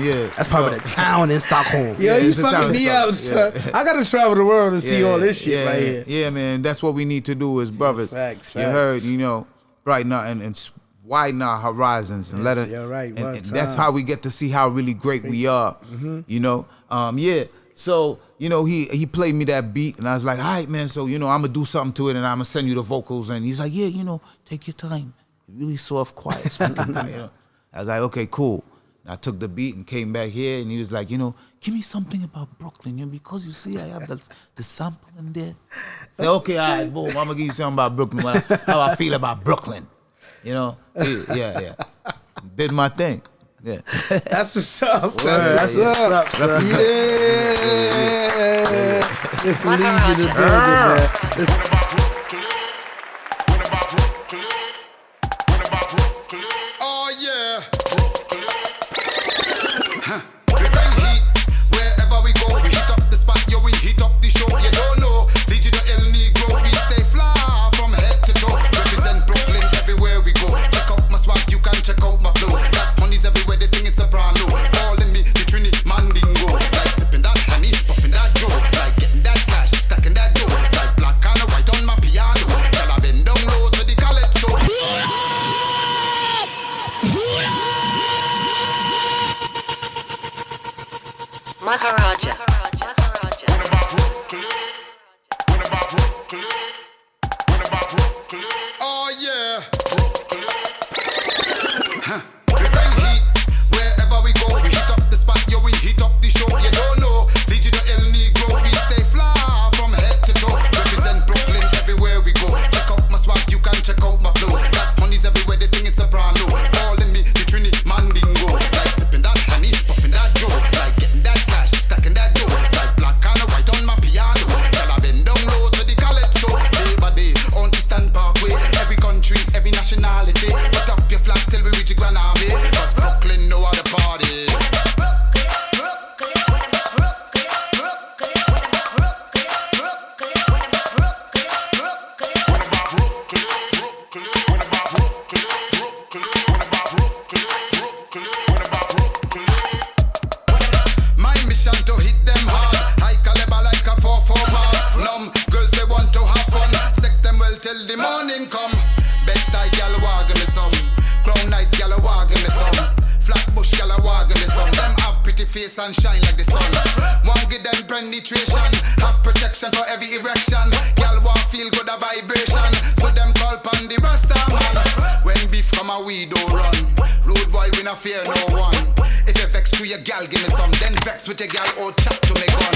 yeah. That's probably the town in Stockholm. Yo, you it's a town fucking in me out, Stockholm. son. I gotta travel the world to see all this shit right here. Yeah, man. That's what we need to do as brothers. Facts. You heard, you know, brighten our and widen our horizons and let it. You're right. And that's how we get to see how really great we are. You know, yeah. So, you know, he played me that beat, and I was like, all right, man. So, you know, I'm gonna do something to it, and I'm gonna send you the vocals. And he's like, yeah, you know, take your time, really soft, quiet. You know? I was like, okay, cool. And I took the beat and came back here, and he was like, you know, give me something about Brooklyn, you know, because you see I have the sample in there. Say, okay, all right, boom, I'm gonna give you something about Brooklyn. How I feel about Brooklyn. You know, yeah. Did my thing. Yeah. That's what's up. That's what's up, son. Yeah. It's the Legion of the building, man. Oh yeah, Brooklyn. We bring heat wherever we go. We heat up the spot, yo. We heat up the show. You don't know, Legion of El Negro. We stay fly from head to toe. Represent Brooklyn everywhere we go. Check out my swag, you can check out my flow. Got money's everywhere, they singing soprano. Calling me the Trini Mandingo. Like sipping that honey, puffing that joe. Like getting that cash, stacking that dough. Like black and white on my piano. Girl, I been down low to the calypso. Maharaja. Oh yeah, Brooklyn. We bring heat wherever we go. We heat up the spot, yo. We heat up the show. You don't know, Legion of El Negro. We stay fly from head to toe. Represent Brooklyn everywhere we go. Check out my swag, you can check out my flow. Got money's everywhere, they singing soprano. Calling me the Trini Mandingo. Like sipping that honey, puffing that joe. Like getting that cash, stacking that dough. Like black and white on my piano. Girl, I been down low to the calypso. Day by day on Eastern Parkway. Every country, every nationality. Put up your flag till we reach the Grand Army. and shine like the sun. One give them penetration, have protection for every erection. Y'all want feel good a vibration, so them call pan the Rasta man. When beef come a we don't run. Rude boy we not fear no one. If you vex to your gal, give me some. Then vex with your gal or chat to me gun.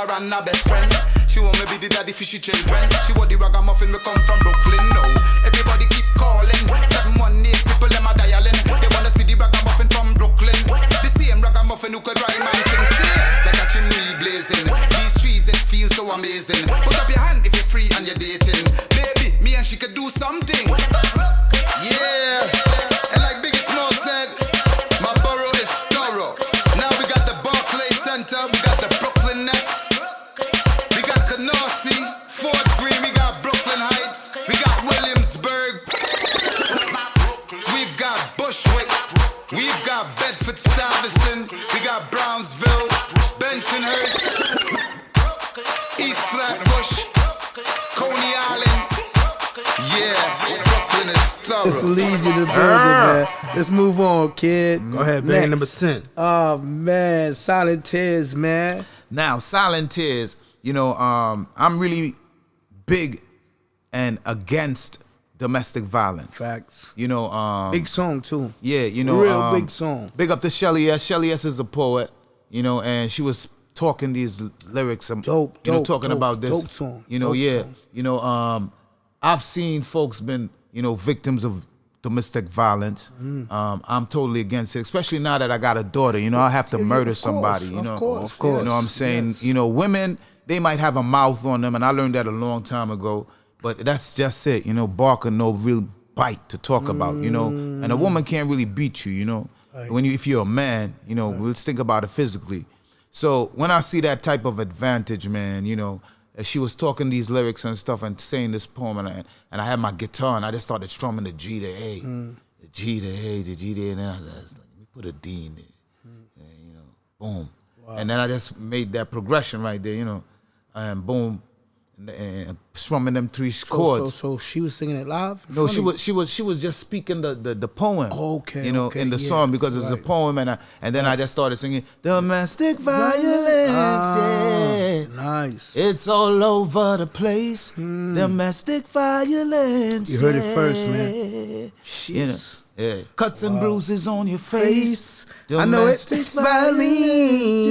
And her best friend, she want me be the daddy for she children. She want the ragamuffin, we come from Brooklyn. No, everybody keep calling. 718 people them a dialing. They wanna see the ragamuffin from Brooklyn. The same ragamuffin who could rhyme and sing still like a chimney blazing. These trees it feels so amazing. Put up your hand if you're free and you're dating. Baby, me and she could do something. Yeah, and like Biggie Small said, my borough is thorough. Now we got the Barclays Center, we got the Brooklyn Nets. Northsea, Fort Greene, we got Brooklyn Heights, we got Williamsburg, we've got Bushwick, we've got Bedford-Stuyvesant, we got Brownsville, Bensonhurst, East Flatbush, Coney Island. Yeah, Brooklyn is thorough. It's Legion in the building, man. Let's move on, kid. Go ahead, bang number 10. Oh man, Silent Tears, man. Now, Silent Tears. You know, I'm really big and against domestic violence. Facts. You know, big song too. Yeah, you know, real big song. Big up to Shelly S. Shelly S is a poet. You know, and she was talking these lyrics. Talking about this. Dope song. You know, dope yeah. Song. You know, I've seen folks been, you know, victims of domestic violence. I'm totally against it, especially now that I got a daughter. You know, I have to murder somebody. You know, of course. You know what I'm saying? Yes. You know, women, they might have a mouth on them, and I learned that a long time ago, but that's just it. You know, bark or no real bite to talk about, you know, and a woman can't really beat you, you know. Right. If you're a man, you know, let's think about it physically. So when I see that type of advantage, man, you know, she was talking these lyrics and stuff and saying this poem, and I had my guitar, and I just started strumming the G to A, the G to A, the G to A, and I was like, let me put a D in there, and, you know, boom. Wow. And then I just made that progression right there, you know. And boom, and strumming them three chords. So she was singing it live? No, she was just speaking the poem. Okay. You know, in the song, because it's a poem, and then I just started singing domestic violence. Yeah. Nice. It's all over the place. Domestic violence. You heard it first, man. You know, yeah. Cuts and bruises on your face. I know it. Domestic violence.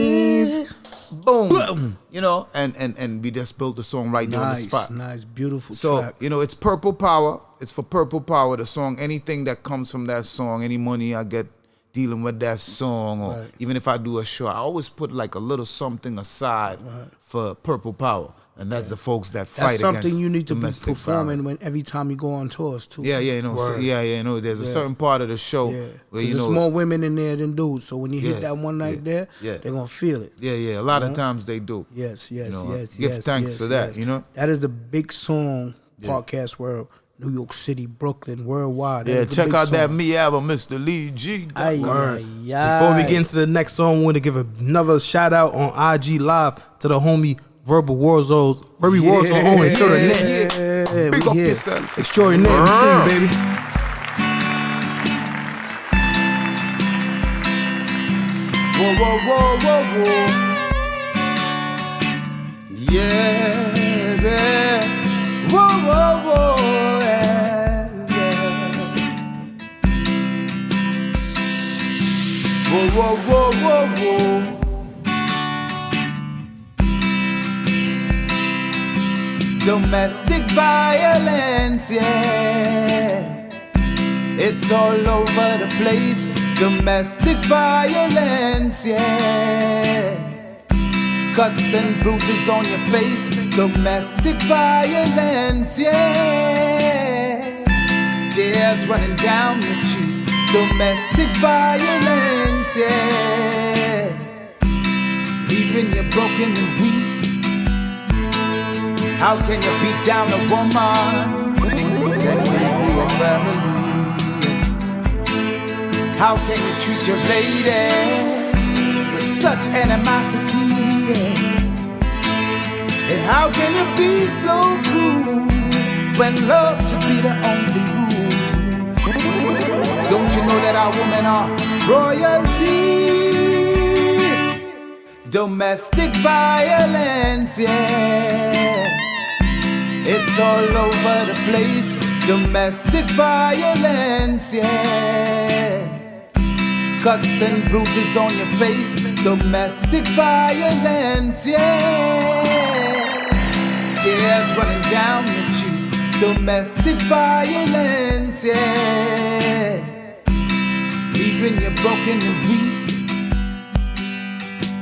Boom. You know, and we just built the song right there on the spot. Nice, beautiful so, track. you know, it's Purple Power. It's for Purple Power, the song. Anything that comes from that song, any money I get dealing with that song, or even if I do a show, I always put like a little something aside for Purple Power. And that's the folks that fight against That's something you need to be performing violence. every time you go on tours too. Yeah, you know, you know, there's a certain part of the show where you know there's more women in there than dudes. So when you hit that one night there, they're gonna feel it. Yeah. A lot of times they do. Yes, you know, give thanks for that. You know, that is the big song podcast world. New York City, Brooklyn, worldwide. Yeah, check out that Me album, Mr. Lee G. Before we get into the next song, we want to give another shout out on IG Live to the homie Verbal Warzone. Verbal Warzone on extraordinaire. Big up yourself. Extraordinaire. We see you, baby. Whoa, whoa, whoa, whoa, whoa. Yeah, man. Whoa, whoa, whoa. Whoa, whoa, whoa, whoa, whoa. Domestic violence, yeah. It's all over the place. Domestic violence, yeah. Cuts and bruises on your face. Domestic violence, yeah. Tears running down your cheek. Domestic violence, yeah. Leaving you broken and weak. How can you beat down a woman that gave you a family? How can you treat your lady with such animosity? And how can you be so cruel when love should be the only rule? Don't you know that our women are royalty? Domestic violence, yeah. It's all over the place. Domestic violence, yeah. Cuts and bruises on your face. Domestic violence, yeah. Tears running down your cheek. Domestic violence, yeah. Leaving you broken and weak.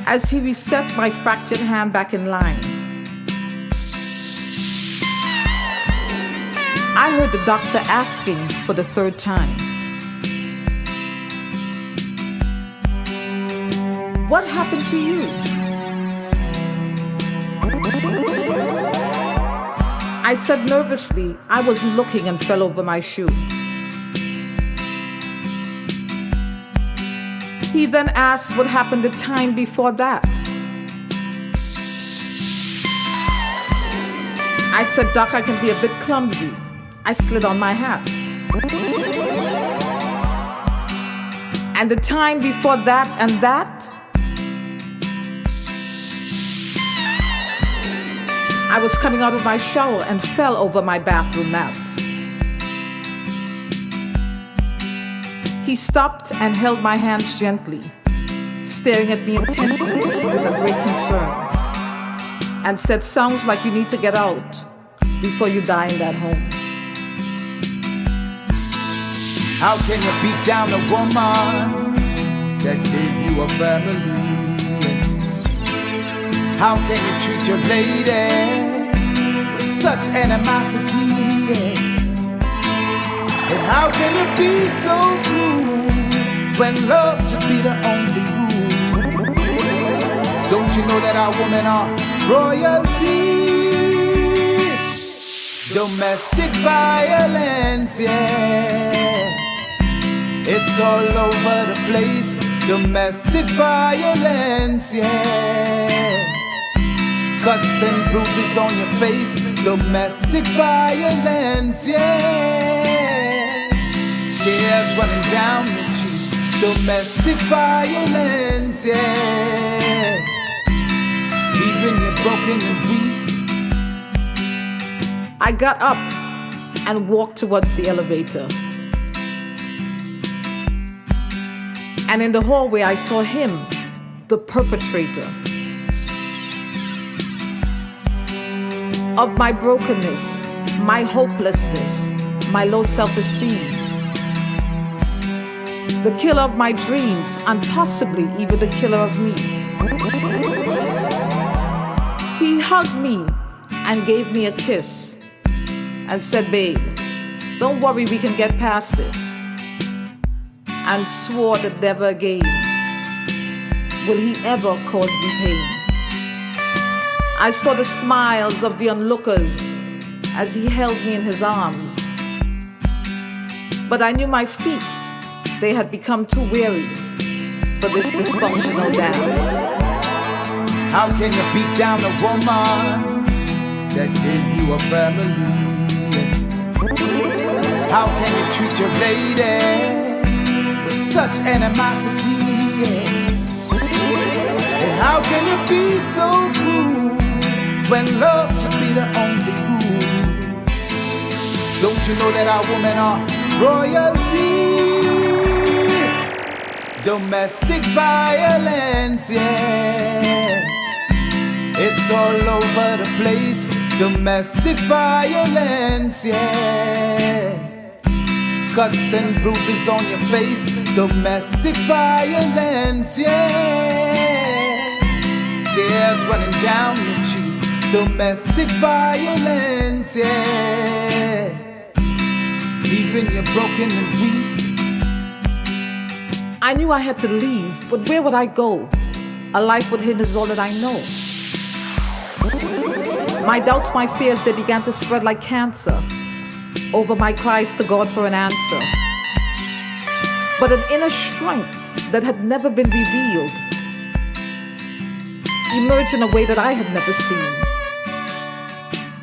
As he reset my fractured hand back in line, I heard the doctor asking for the third time, "What happened to you?" I said nervously I was looking and fell over my shoe. He then asked what happened the time before that. I said, "Doc, I can be a bit clumsy." I slid on my hat. And the time before that and that, I was coming out of my shower and fell over my bathroom mat. He stopped and held my hands gently, staring at me intensely with a great concern, and said, "Sounds like you need to get out before you die in that home." How can you beat down a woman that gave you a family? How can you treat your lady with such animosity? And how can you be so cruel when love should be the only rule? Don't you know that our women are royalty? Domestic violence, yeah. It's all over the place. Domestic violence, yeah. Cuts and bruises on your face. Domestic violence, yeah. Tears running down your cheek. Domestic violence, yeah. Leaving you broken and weak. I got up and walked towards the elevator. And in the hallway I saw him, the perpetrator of my brokenness, my hopelessness, my low self-esteem, the killer of my dreams, and possibly even the killer of me. He hugged me and gave me a kiss and said, "Babe, don't worry, we can get past this," and swore that never again will he ever cause me pain. I saw the smiles of the onlookers as he held me in his arms, but I knew my feet, they had become too weary for this dysfunctional dance. How can you beat down a woman that gave you a family? How can you treat your lady with such animosity? And how can you be so cruel when love should be the only rule? Don't you know that our women are royalty? Domestic violence, yeah. It's all over the place. Domestic violence, yeah. Cuts and bruises on your face. Domestic violence, yeah. Tears running down your cheek. Domestic violence, yeah. Leaving you broken and weak. I knew I had to leave, but where would I go? A life with him is all that I know. My doubts, my fears, they began to spread like cancer over my cries to God for an answer. But an inner strength that had never been revealed emerged in a way that I had never seen.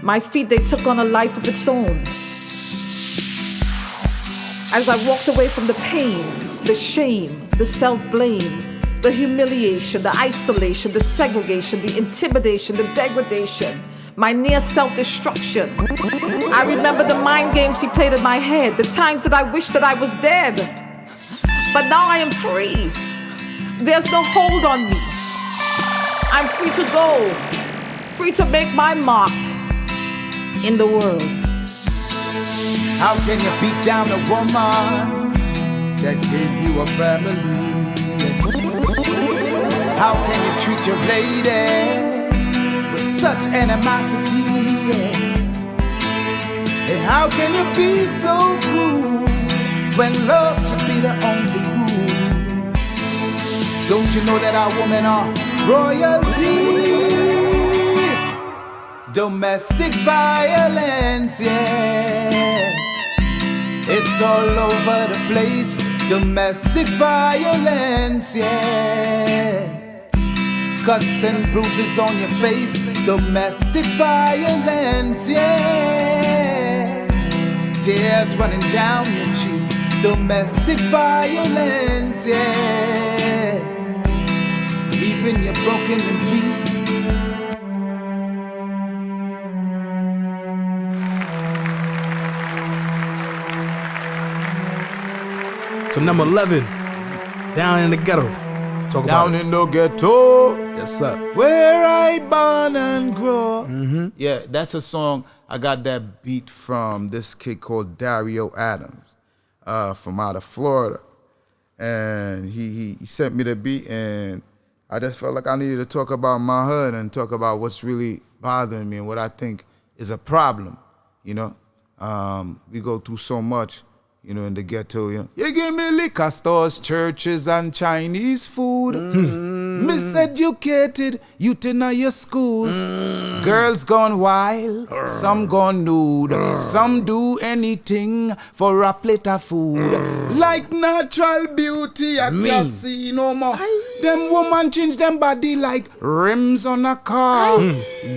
My feet, they took on a life of its own. As I walked away from the pain, the shame, the self-blame, the humiliation, the isolation, the segregation, the intimidation, the degradation, my near self-destruction. I remember the mind games he played in my head, the times that I wished that I was dead. But now I am free. There's no hold on me. I'm free to go, free to make my mark in the world. How can you beat down a woman that gave you a family? How can you treat your lady with such animosity? And how can you be so cruel when love should be the only rule? Don't you know that our women are royalty? Domestic violence, yeah. It's all over the place. Domestic violence, yeah. Cuts and bruises on your face. Domestic violence, yeah. Tears running down your cheek. Domestic violence, yeah. Leaving you broken and weak. So number 11, Down in the Ghetto. Talk about Down in the Ghetto. Yes, sir. Where I born and grow. Yeah, that's a song. I got that beat from this kid called Dario Adams, from out of Florida. And he sent me the beat, and I just felt like I needed to talk about my hood and talk about what's really bothering me and what I think is a problem, you know? We go through so much, you know, in the ghetto, you know. You give me liquor stores, churches, and Chinese food. Miseducated youth in your schools. Girls gone wild, some gone nude. Some do anything for a plate of food. Like natural beauty, I can't see no more. Them woman change them body like rims on a car.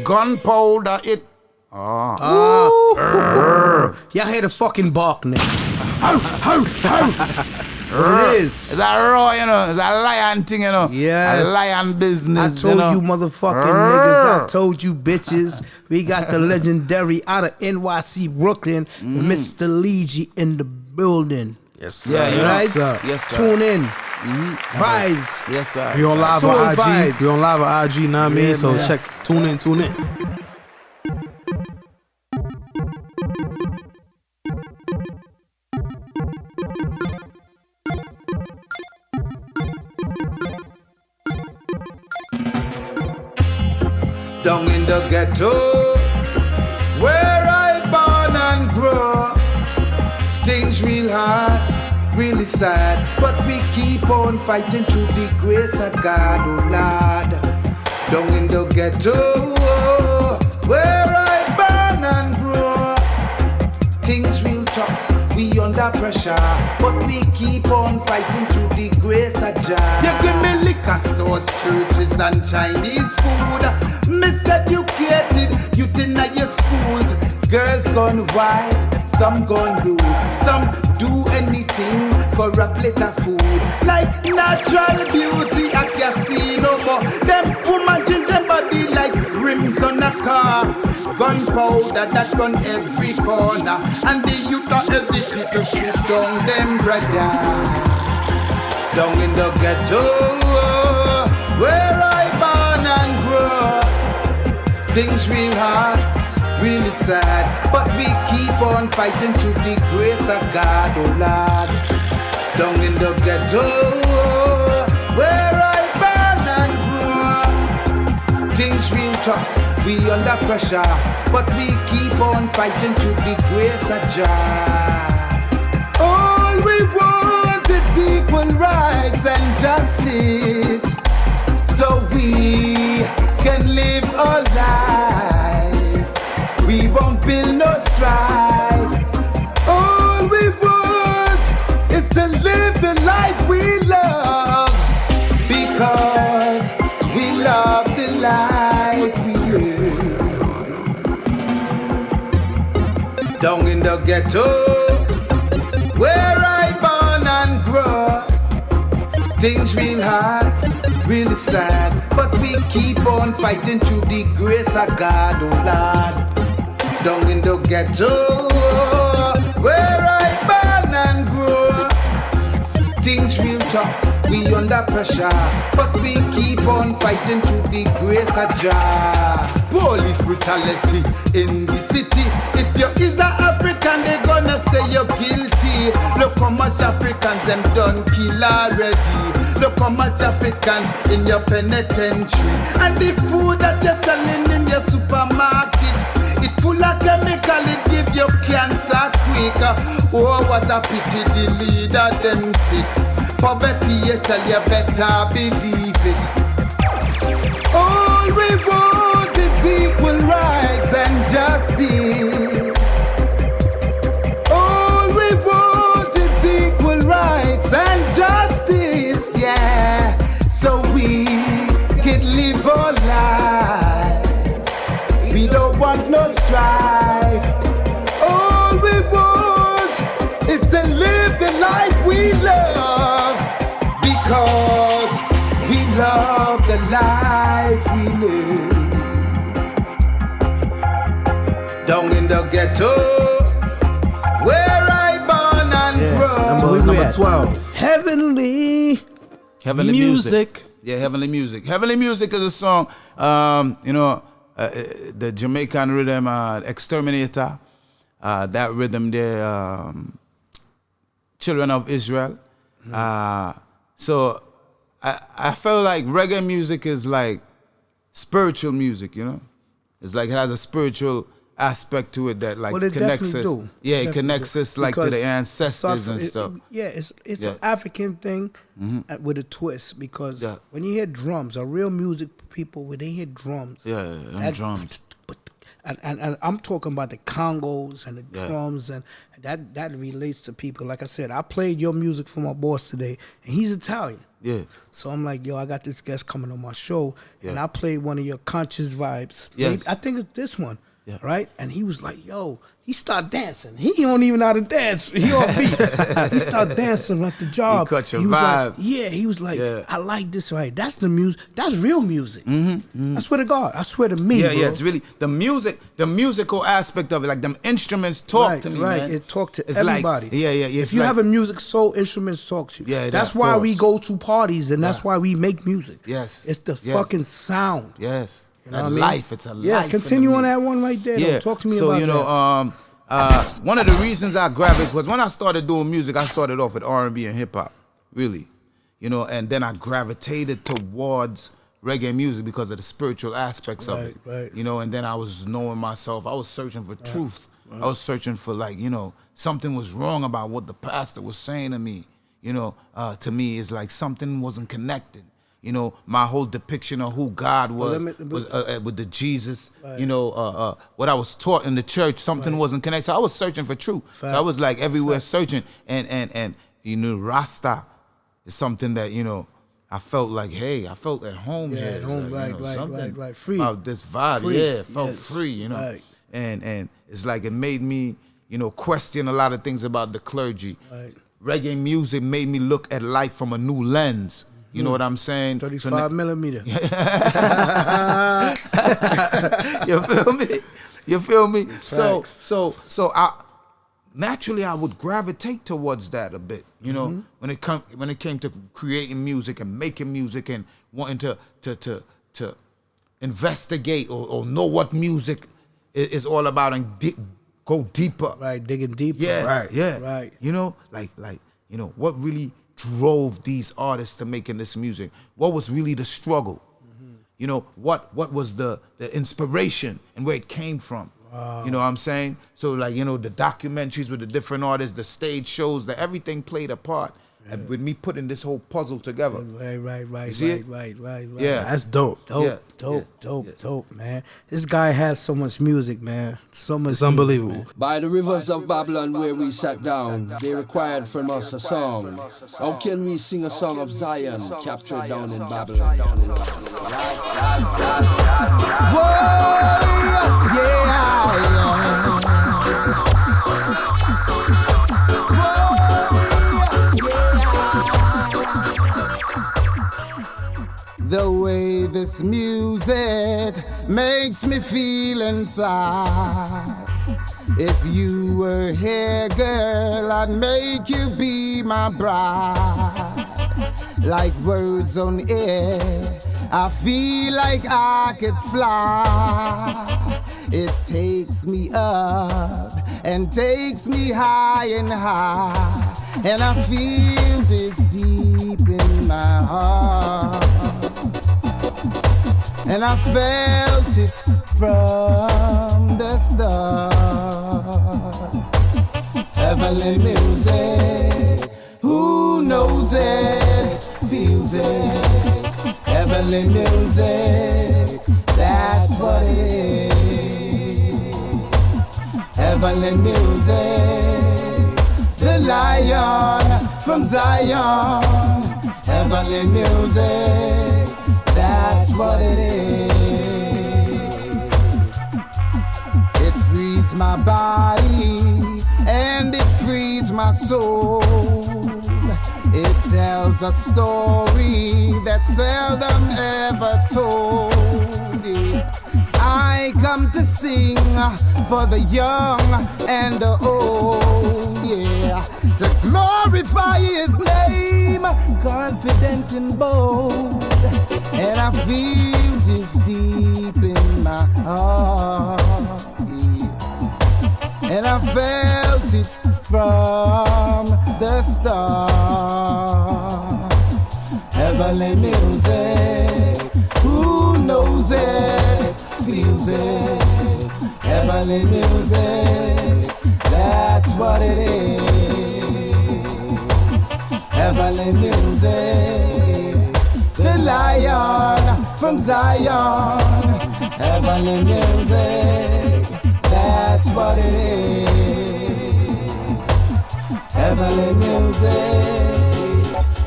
Gunpowder, it. Y'all hear the fucking bark, nigga. It is. It's a raw, you know. It's a lion thing, you know. Yes. A lion business, I told you you know. motherfucking niggas. I told you bitches. We got the legendary out of NYC, Brooklyn, Mr. Lee in the building. Yes, sir. Yeah, Right? Yes, sir. Tune in. Vibes. Yes, sir. We on live Soul on IG. vibes. We on live on IG, know what I mean? Yeah, So man. check, tune in. Down in the ghetto, where I born and grow. Things real hard, really sad, but we keep on fighting through the grace of God, oh Lord. Down in the ghetto, where I born and grow. Things real tough, we under pressure, but we keep on fighting through the grace of God. You give me liquor stores, churches, and Chinese food. Miseducated youth in your schools. Girls gone wild, some gone blue. Some do anything for a plate of food. Like natural beauty, I can't see no more. Them woman change them body like rims on a car. Gunpowder that run every corner, and the youth are hesitate to shoot down them brother. Down in the ghetto, where I born and grow. Things real hard, really sad, but we keep on fighting through the grace of God, oh Lord. Down in the ghetto, where I born and grow. Things real tough, we under pressure, but we keep on fighting through the grace of God. All we want is equal rights and justice, so we can live our life Things real hard, really sad, but we keep on fighting through the grace of God, oh Lord. Down in the ghetto, where I born and grow. Things real tough, we under pressure, but we keep on fighting through the grace of Jah. Police brutality in the city. If you is a African, they gonna say you're guilty. Look how much Africans them done kill already. Look how much Africans in your penitentiary. And the food that you're selling in your supermarket, it full of chemical, it give you cancer quick. Oh, what a pity the leader them sick. Poverty, yes, and you better believe it. All we want is equal rights and justice. All we want is equal rights and justice, yeah. So we can live our lives. We don't want no strife. All we want is to live the life we love, because we love the life we live. Down in the ghetto, where I born and grow. Number 12. Heavenly music. Yeah, Heavenly Music. Heavenly Music is a song, the Jamaican rhythm, Exterminator, that rhythm there, Children of Israel. So I felt like reggae music is like spiritual music, you know? It's like it has a spiritual aspect to it that like connects us. Do. Yeah, it connects us like to the ancestors and stuff. It's an African thing with a twist, because when you hear drums, real music people, when they hear drums, drums. And I'm talking about the congos and the drums, and that relates to people. Like I said, I played your music for my boss today, and he's Italian. Yeah. So I'm like, yo, I got this guest coming on my show, and I played one of your Conscious Vibes. Yes. I think it's this one. Yeah. Right? And he was like, yo, he started dancing. He don't even know how to dance. He on beat. He started dancing at the job. He caught your vibe. like, he was like, I like this, right? That's the music. That's real music. I swear to God. I swear to me, bro. It's really the musical aspect of it. Like them instruments talk to me, man. It talk to it's everybody. Like, if you have a music soul, instruments talk to you. Yeah, that's why we go to parties, and that's why we make music. Yes. It's the fucking sound. Yes. You know that life, it's a life. Yeah, continue on that one right there. Yeah, talk to me about that. One of the reasons I gravitated was when I started doing music, I started off with R&B and hip hop, really, and then I gravitated towards reggae music because of the spiritual aspects of it, right. And then I was knowing myself. I was searching for truth. Right. I was searching for something was wrong about what the pastor was saying to me. To me, it's like something wasn't connected. My whole depiction of who God was with the Jesus, what I was taught in the church, something wasn't connected. So I was searching for truth. So I was like everywhere searching, and Rasta is something that I felt like, hey, I felt at home here. At home, like, right. Free. About this vibe, felt free, Right. And it's like it made me, question a lot of things about the clergy. Right. Reggae music made me look at life from a new lens. You know what I'm saying? 35 millimeter. You feel me? Facts. So I naturally I would gravitate towards that a bit. When it came to creating music and making music and wanting to investigate or know what music is all about and go deeper. Right, digging deeper. Yeah, right. Yeah, right. What really drove these artists to making this music? What was really the struggle? What was the inspiration and where it came from? Wow. You know what I'm saying? So the documentaries with the different artists, the stage shows, that everything played a part. And with me putting this whole puzzle together. Right. You see it? Right. Yeah, that's dope. Dope, man. This guy has so much music, man. So much. It's unbelievable. Man. By the rivers of Babylon where we sat down, they required from us a song. How can we sing a song of Zion captured down in Babylon? Whoa, yeah. The way this music makes me feel inside. If you were here, girl, I'd make you be my bride. Like words on air, I feel like I could fly. It takes me up and takes me high and high. And I feel this deep in my heart. And I felt it from the start. Heavenly music, who knows it, feels it. Heavenly music, that's what it is. Heavenly music, the lion from Zion. Heavenly music, that's what it is. It frees my body and it frees my soul. It tells a story that's seldom ever told. I come to sing for the young and the old, yeah, to glorify His name, confident and bold. And I feel this deep in my heart, yeah. And I felt it from the start. Heavenly music, who knows it, feels it. Heavenly music, that's what it is. Heavenly music, the lion from Zion. Heavenly music, that's what it is. Heavenly music,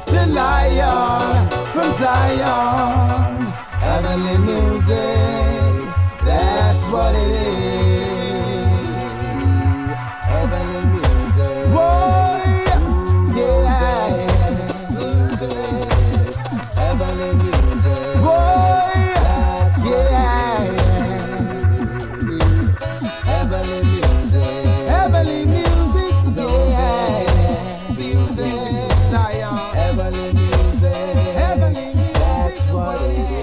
the lion from Zion. Heavenly music, that's what it is. Heavenly music, whoa, yeah, music. Heavenly music, whoa, that's yeah. Heavenly music, heavenly music, yeah. Music, Zion. Heavenly music, heavenly music, that's what it is.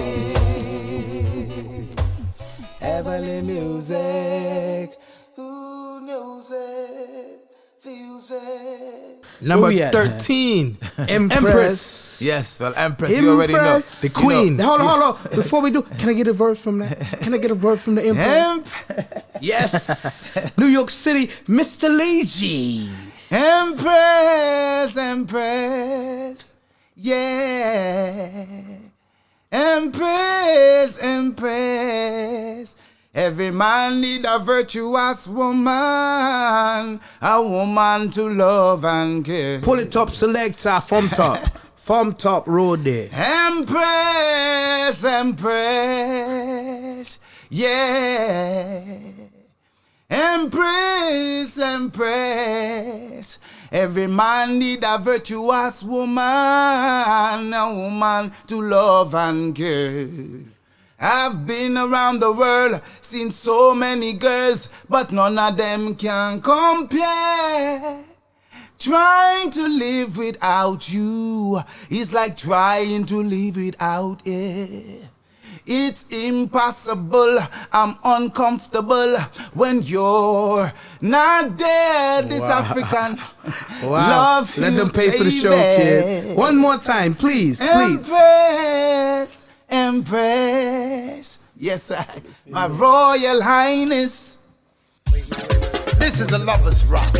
Heavenly music, who knows it, feels it. Number 13, Empress. Yes, well, Empress, you already know. The Queen. Hold on. Before we do, can I get a verse from that? Can I get a verse from the Empress? Yes. New York City, Mr.Lee. Empress, yeah. Empress. Every man need a virtuous woman, a woman to love and care. Pull it up, selector, from top. From top road there. Empress, yeah. Empress. Every man need a virtuous woman, a woman to love and care. I've been around the world, seen so many girls, but none of them can compare. Trying to live without you is like trying to live without air. It's impossible, I'm uncomfortable when you're not there. This African love. Let them pay for the show, kid. One more time, please. Empress. Yes, my Royal Highness. This is the Lovers Rock.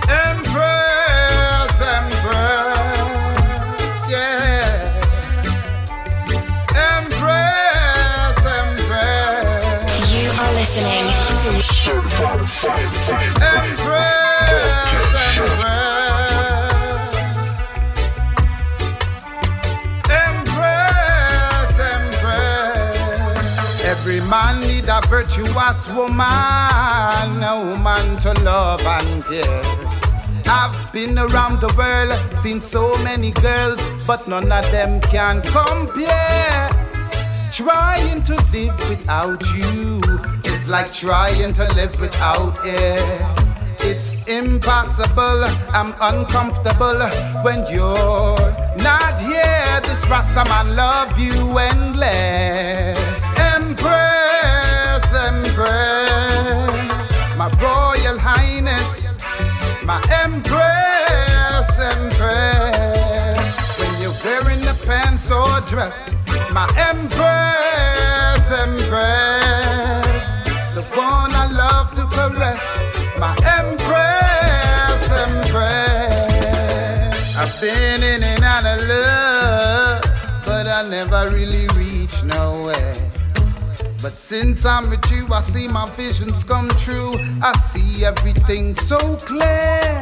Empress, yeah. Empress. You are listening to Empress. Every man need a virtuous woman, a woman to love and care. I've been around the world, seen so many girls, but none of them can compare. Trying to live without you is like trying to live without air. It's impossible, I'm uncomfortable when you're not here. This Rasta man love you endless. Empress, Empress, my Royal Highness, my Empress, Empress. When you're wearing the pants or dress, my Empress, Empress, the one I love to caress, my Empress, Empress. I've been in and out of love, but I never really reached nowhere. But since I'm with you, I see my visions come true. I see everything so clear.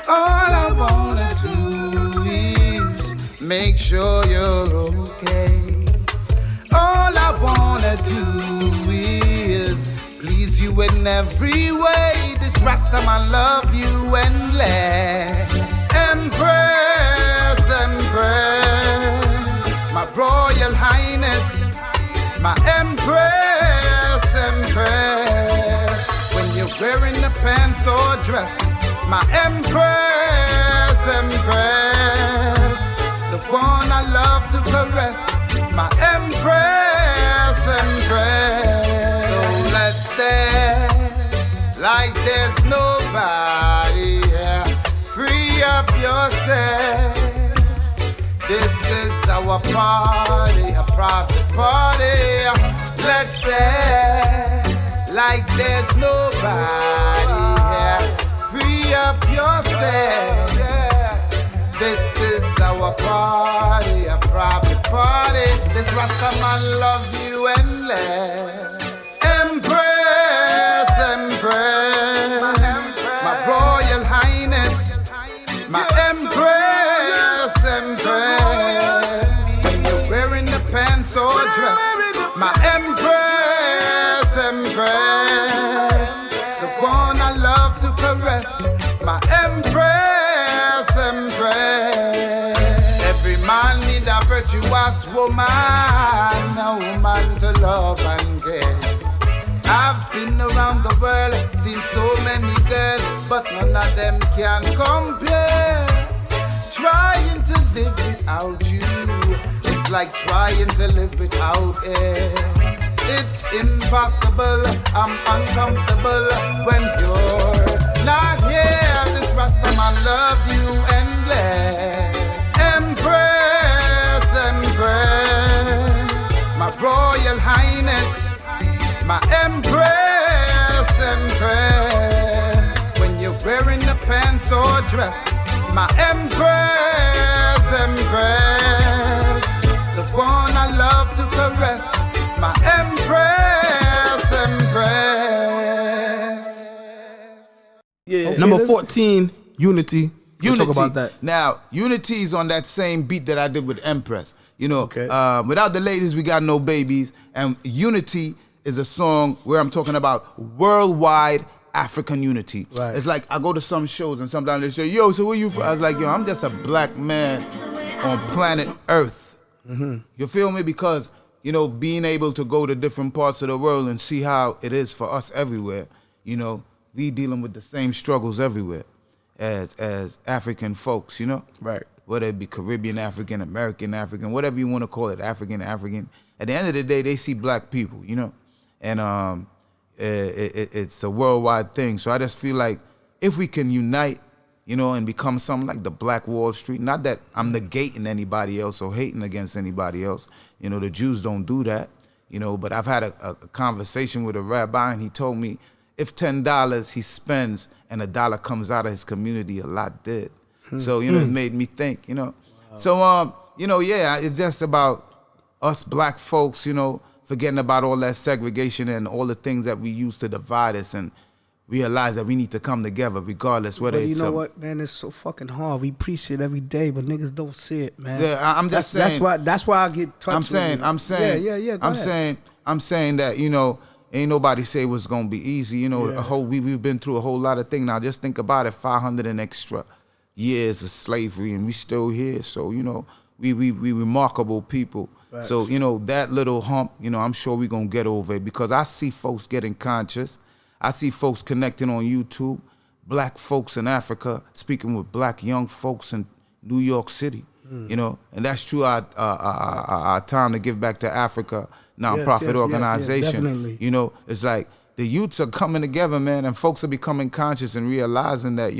All I wanna do is make sure you're okay. All I wanna do is please you in every way. This Rasta man love you endless. Empress, Empress, my Royal Highness, my Empress, Empress. When you're wearing the pants or dress, my Empress, Empress, the one I love to caress, my Empress, Empress. So let's dance like there's nobody here. Free up yourself. This is our party, a private party. Let's dance like there's nobody here. Free up yourself. This is our party, a private party. This Rasta man love you endless. Empress, Empress, my Royal Highness, my Empress, Empress. When you're wearing the pants or dress, my Empress, Empress, the one I love to caress, my Empress, Empress. Every man need a virtuous woman, a woman to love and care. I've been around the world, seen so many girls, but none of them can compare. Trying to live without you, it's like trying to live without air. It's impossible, I'm uncomfortable when you're not here. This Rasta man love you endless. Empress, Empress, my Royal Highness, my Empress, Empress. When you're wearing the pants or dress, my Empress, Empress, the one I love to caress, my Empress, Empress. Yeah. Okay, number 14, Unity. We'll talk about that. Now, Unity is on that same beat that I did with Empress. You know, without the ladies, we got no babies. And Unity is a song where I'm talking about worldwide African unity. Right. It's like I go to some shows and sometimes they say, yo, so where you from? I was like, yo, I'm just a black man on planet Earth. Mm-hmm. You feel me? Because, you know, being able to go to different parts of the world and see how it is for us everywhere, you know, we dealing with the same struggles everywhere as African folks, you know? Right. Whether it be Caribbean African, American African, whatever you want to call it, African. At the end of the day, they see black people, you know? And it's a worldwide thing. So I just feel like if we can unite, you know, and become something like the Black Wall Street, not that I'm negating anybody else or hating against anybody else. You know, the Jews don't do that, you know, but I've had a conversation with a rabbi and he told me if $10 he spends and $1 comes out of his community, a lot did. So, you know, it made me think, you know. Wow. So, you know, yeah, it's just about us black folks, you know, forgetting about all that segregation and all the things that we use to divide us and realize that we need to come together regardless whether it's... You know what, man, it's so fucking hard. We preach it every day, but niggas don't see it, man. Yeah, I'm just saying... That's why I get touched. I'm saying Go ahead. I'm saying that, you know, ain't nobody say it was gonna be easy. You know, we've been through a whole lot of things. Now just think about it, 500 and extra years of slavery, and we still here. So you know, we remarkable people. Right. So you know that little hump, you know, I'm sure we gonna get over it because I see folks getting conscious. I see folks connecting on YouTube. Black folks in Africa speaking with black young folks in New York City. You know, and that's true. Our time to give back to Africa nonprofit organization. Definitely. You know, it's like the youths are coming together, man, and folks are becoming conscious and realizing that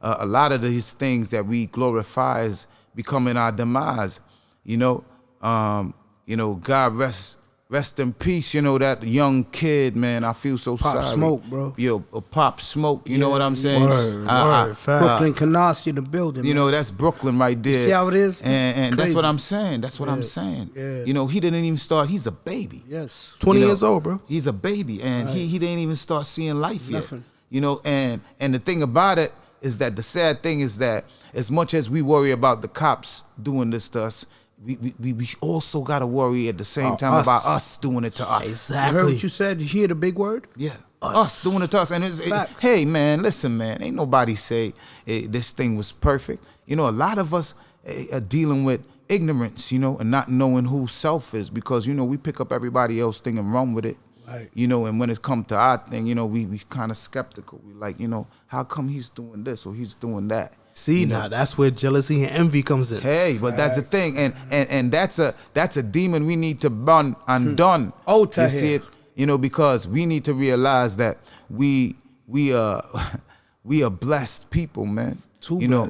a lot of these things that we glorify is becoming our demise. You know, God rest in peace. You know, that young kid, man. I feel so sorry. Pop Smoke, bro. Yo, Pop Smoke. You know what I'm saying? Word, Brooklyn Canarsie, the building. You know, that's Brooklyn right there. You see how it is? And that's what I'm saying. That's what I'm saying. Yeah. You know, he didn't even start. He's a baby. Yes. 20 years old, bro. He's a baby, and he didn't even start seeing life Nothing. yet. You know, and the thing about it is that the sad thing is that as much as we worry about the cops doing this to us, we also got to worry at the same time about us doing it to us. Exactly. You heard what you said? You hear the big word? Yeah. Us doing it to us. And hey, man, listen, man. Ain't nobody say this thing was perfect. You know, a lot of us are dealing with ignorance, you know, and not knowing who self is because, you know, we pick up everybody else's thing and run with it. Right. You know, and when it comes to our thing, you know, we kind of skeptical. We like, you know, how come he's doing this or he's doing that? See, now that's where jealousy and envy comes in. Hey, but that's the thing, and that's a demon we need to burn undone. Oh, you see it, you know, because we need to realize that we are blessed people, man. We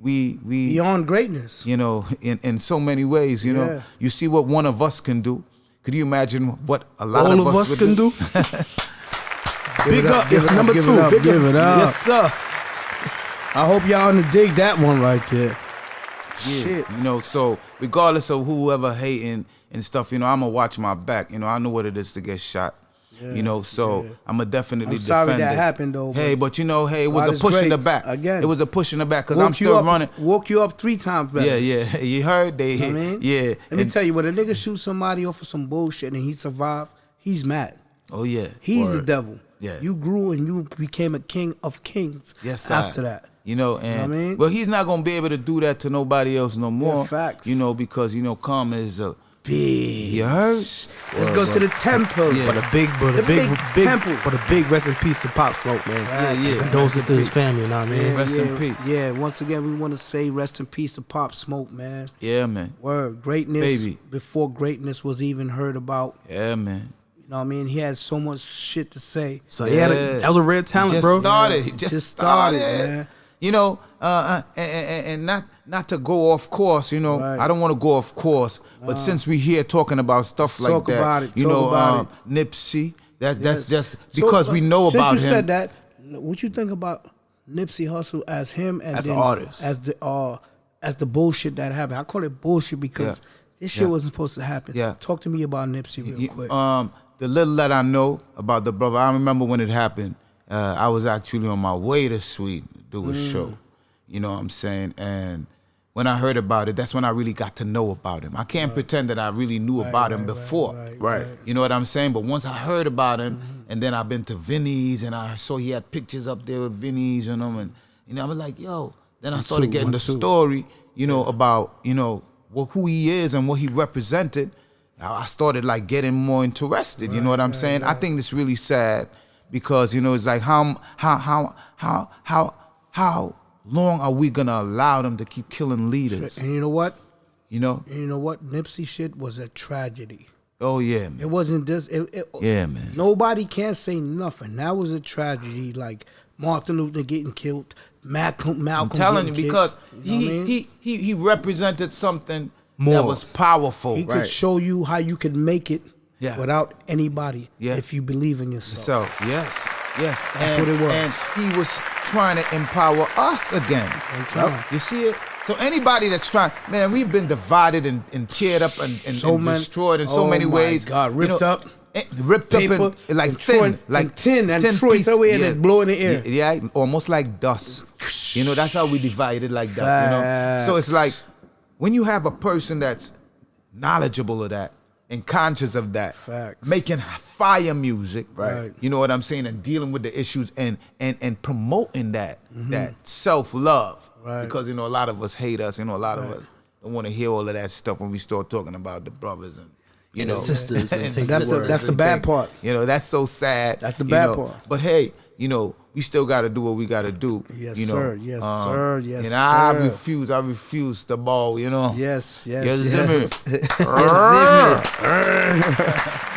beyond greatness. You know, in so many ways. You know, you see what one of us can do. Could you imagine what a lot all of us can do? Big up, number 2. Big up, yes sir. I hope y'all on the dig that one right there. Yeah, shit. You know, so regardless of whoever hating and stuff, you know, I'm gonna watch my back. You know, I know what it is to get shot. Yeah, you know, so I'm gonna definitely defend that this. happened though. Hey, but you know, hey, it was a push in the back. Again, it was a push in the back because I'm still running. Woke you up 3 times better. Yeah. You heard they hit. I mean? Yeah. Let me tell you, when a nigga shoot somebody off of some bullshit and he survived, he's mad. Oh yeah. He's the devil. Yeah. You grew and you became a king of kings. Yes. After that. You know, and you know what I mean? Well, he's not gonna be able to do that to nobody else no more. Yeah, facts. You know, because you know, karma is a big. You heard? Let's go to the temple. Yeah. But a big temple. But a big rest in peace to Pop Smoke, man. Yeah. Condolences to his family, you know what I mean? Rest in peace. Yeah, once again, we want to say rest in peace to Pop Smoke, man. Yeah, man. Word. Greatness. Baby. Before greatness was even heard about. Yeah, man. You know what I mean? He had so much shit to say. So that was a rare talent, bro. He just started. Man. You know, and not to go off course, you know, Right. I don't want to go off course, but since we here talking about stuff like Talk that, about it, you talk know, about Nipsey, that's just because we know since about him. Since you said that, what you think about Nipsey Hussle as him and as then an artist, as the bullshit that happened? I call it bullshit because this shit wasn't supposed to happen. Yeah. Talk to me about Nipsey real quick. The little that I know about the brother, I remember when it happened. I was actually on my way to Sweden to do a show. You know what I'm saying? And when I heard about it, that's when I really got to know about him. I can't pretend that I really knew about him before. Right. You know what I'm saying? But once I heard about him, and then I've been to Vinny's, and I saw he had pictures up there with Vinny's and them, and you know, I was like, yo. Then I started getting the story, you know, about, you know, who he is and what he represented. I started like getting more interested. You know what I'm saying? I think it's really sad because, you know, it's like how long are we gonna allow them to keep killing leaders? And you know what? You know? And you know what? Nipsey shit was a tragedy. Oh yeah, man. It wasn't this. Yeah, man. Nobody can say nothing. That was a tragedy. Like Martin Luther getting killed, Malcolm. I'm telling you because he represented something that was powerful. He could show you how you could make it without anybody if you believe in yourself. So yes. That's what it was. And he was trying to empower us again. You see it? So anybody that's trying, man, we've been divided and teared up and destroyed in so many ways. God, ripped up. Ripped paper, up and like thin, like tin and throw it away and it blow in the air. Yeah, almost like dust. You know, that's how we divided like that. You know, so it's like when you have a person that's knowledgeable of that, and conscious of that. Facts. Making fire music, Right. You know what I'm saying, and dealing with the issues and promoting that self-love. Right. Because, you know, a lot of us hate us, you know, a lot of us don't want to hear all of that stuff when we start talking about the brothers and the sisters and that's the bad part. You know, that's so sad. That's the bad part. But hey, you know, we still got to do what we got to do. Yes, you know? sir. Yes, sir. Yes, and sir. I refuse the ball, you know. Yes. Yes,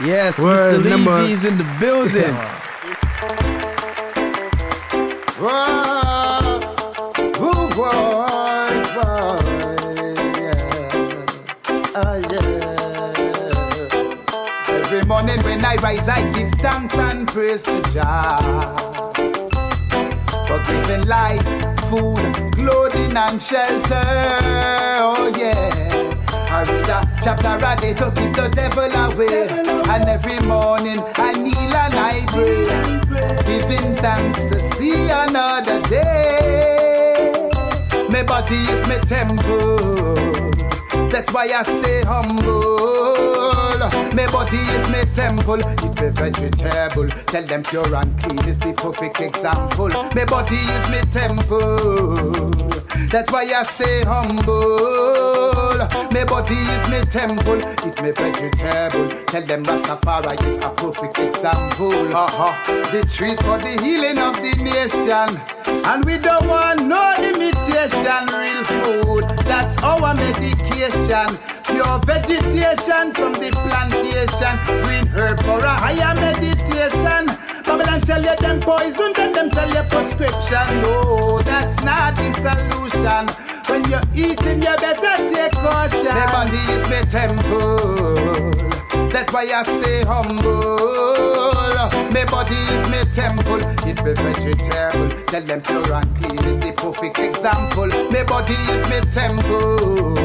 Yes, Word Mr. numbers. Lee G's in the building. Every morning when I rise, I give thanks and praise to Jah for giving life, food, clothing, and shelter. Oh yeah. I read a chapter a day to keep the devil away. And every morning I kneel and I pray, giving thanks to see another day. My body is my temple, that's why I stay humble. My body is my temple, eat me vegetable. Tell them pure and clean is the perfect example. My body is my temple, that's why I stay humble. My body is my temple, eat me vegetable. Tell them Rastafari is a perfect example. The trees for the healing of the nation, and we don't want no imitation. Real food, that's our medication. Pure vegetation from the plantation. Green herb for a higher meditation. Babylon sell you them poison, then them sell you prescription. No, that's not the solution. When you're eating, you better take caution. My body is my temple, that's why I stay humble. My body is my temple, eat me vegetable. Tell them pure and clean is the perfect example. My body is my temple,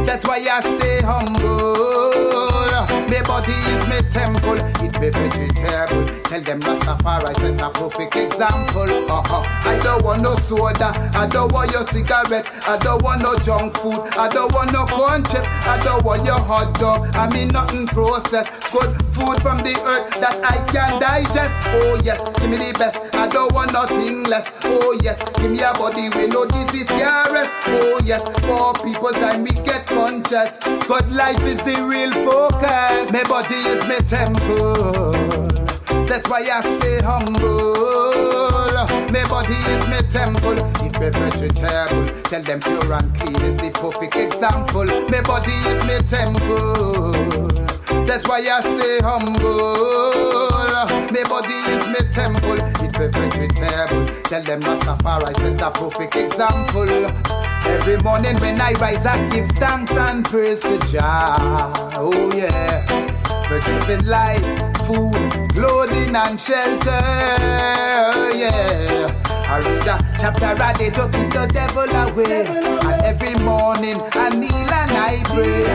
that's why I stay humble. My body is my temple, eat me vegetable. Tell them Rastafari set a perfect example. I don't want no soda, I don't want your cigarette, I don't want no junk food, I don't want no corn chip, I don't want your hot dog. I mean nothing processed, good food from the earth that I can digest. Oh yes, give me the best, I don't want nothing less. Oh yes, give me a body with no disease can rest. Oh yes, for people time we get conscious, but life is the real focus. My body is my temple, that's why I stay humble. My body is my temple, eat me vegetable. Tell them pure and clean is the perfect example. My body is my temple, that's why I stay humble. My body is my temple, eat me vegetable. Tell them Rastafari set a perfect example. Every morning when I rise, I give thanks and praise to Jah. Oh yeah, for giving life, food, clothing and shelter. Yeah, I read a chapter a day to keep the devil away. And every morning I kneel and I pray,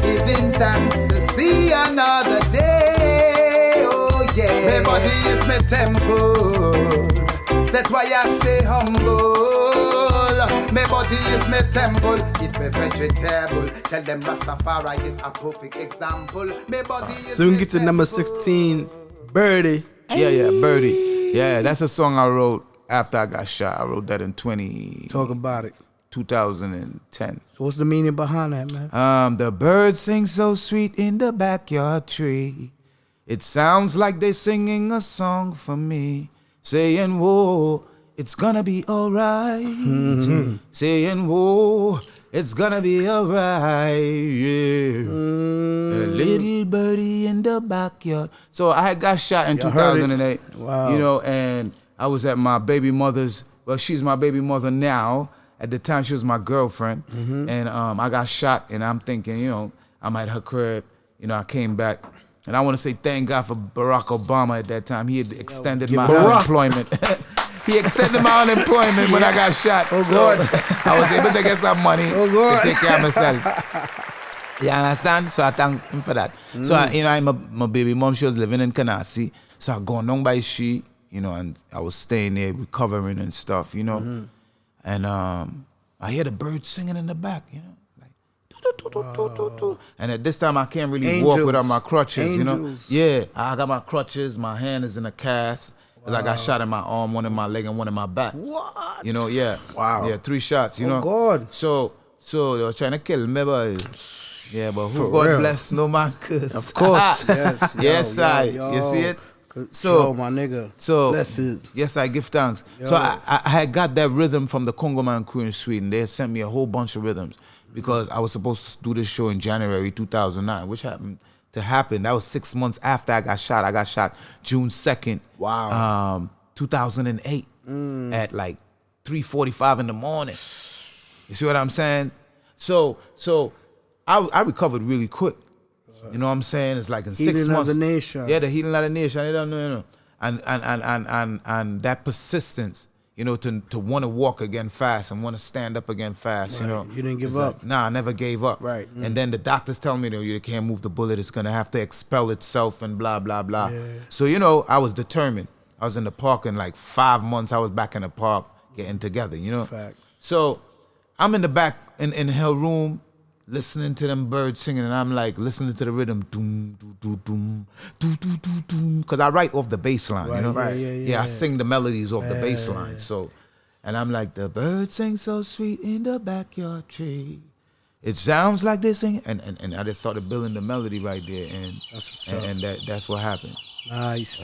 giving thanks to see another day. Oh yeah, my body is my temple, that's why I stay humble. My body is my temple, eat me vegetable. Tell them Rastafari is a perfect example. My body is so we can get to number 16, Birdie. Yeah, Birdie. Yeah, that's a song I wrote after I got shot. I wrote that in Talk about it. 2010. So what's the meaning behind that, man? The birds sing so sweet in the backyard tree. It sounds like they're singing a song for me, saying, whoa, it's gonna be alright. Mm-hmm. Saying, whoa, it's gonna be alright. Yeah. A little birdie in the backyard. So I had got shot in 2008. Wow. You know, and I was at my baby mother's, well, she's my baby mother now. At the time, she was my girlfriend. Mm-hmm. And I got shot, and I'm thinking, you know, I'm at her crib. You know, I came back. And I want to say thank God for Barack Obama at that time. He had extended my unemployment. He extended my unemployment when I got shot. Oh, God. So I was able to get some money to take care of myself. You understand? So I thank him for that. So, you know, my baby mom, she was living in Canarsie. So I gone down by she, you know, and I was staying there recovering and stuff, you know. Mm-hmm. And I hear the birds singing in the back, you know. Like, And at this time, I can't really Angels. walk without my crutches, Angels. you know? Yeah, I got my crutches. My hand is in a cast. Because I got shot in my arm, one in my leg, and one in my back. What? You know, yeah. Wow. Yeah, 3 shots, you know? God. So they were trying to kill me, but... Yeah, but who For God real. bless no man could. Of course. Yes, Yes, I. You see it? So, my nigga. So, Blessings. yes, I give thanks. Yo. So I had got that rhythm from the Congo Man crew in Sweden. They had sent me a whole bunch of rhythms because I was supposed to do this show in January 2009, which happened to happen. That was 6 months after I got shot. I got shot June 2nd. Wow. 2008 at like 3:45 in the morning. You see what I'm saying? So I recovered really quick. You know what I'm saying? It's like in 6 Healing months. of the nation. Yeah, the healing of the nation. I don't know, you know. And that persistence, you know, to want to walk again fast and want to stand up again fast, you know. You didn't give It's up. like, nah, I never gave up. Right. And then the doctors tell me, you can't move the bullet. It's going to have to expel itself and blah, blah, blah. Yeah. So, you know, I was determined. I was in the park in like 5 months. I was back in the park getting together, you know. Facts. So I'm in the back in her room listening to them birds singing, and I'm like listening to the rhythm, doom, doo, doo, doom, doo, doo, doo, doom, because I write off the bass line, Right, you know? right. Yeah. I sing the melodies off the bass line. Yeah. So, and I'm like, the birds sing so sweet in the backyard tree. It sounds like they sing, and I just started building the melody right there, and That's what's up. and that's what happened. Nice.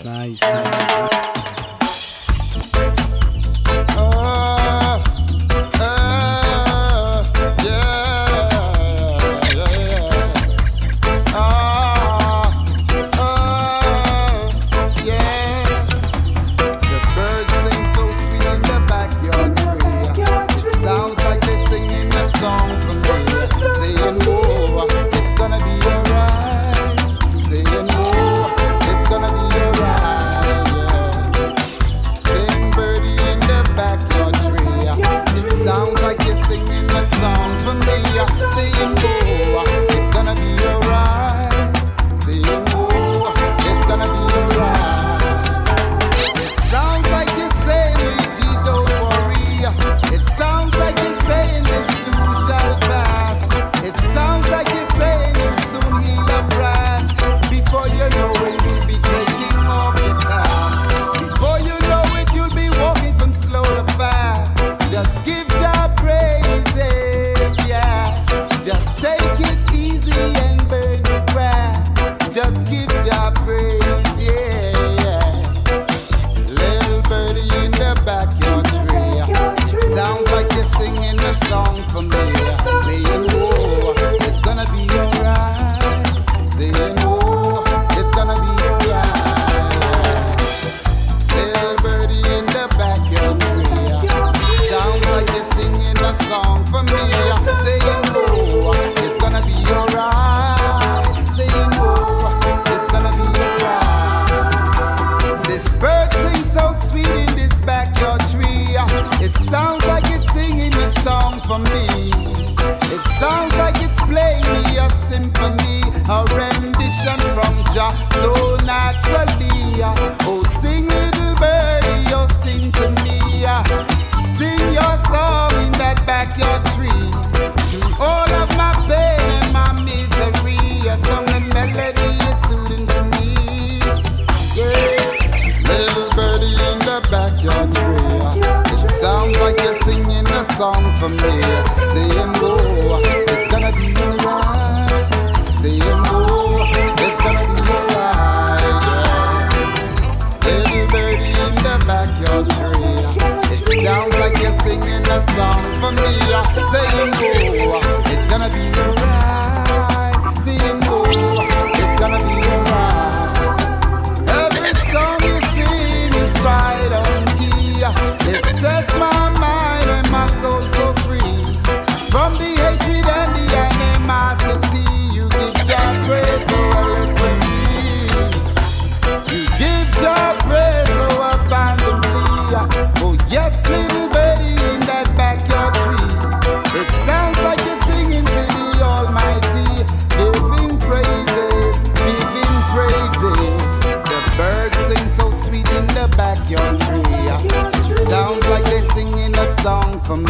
Song for me, saying oh, it's gonna be alright. Saying oh, it's gonna be alright. Yeah. Little birdie in the backyard tree, it sounds like you're singing a song for me. Saying oh, it's gonna be alright. Saying oh, it's gonna be alright. Every song you sing is right on key. It sets my mind and my soul so free. From the hatred and the animosity, you give Jah praise so eloquently. You give Jah praise so abundantly. Oh yes, little birdie in that backyard tree. It sounds like you're singing to the Almighty, giving praises, giving praises. The birds sing so sweet in the backyard tree. Sounds like they're singing a song for me,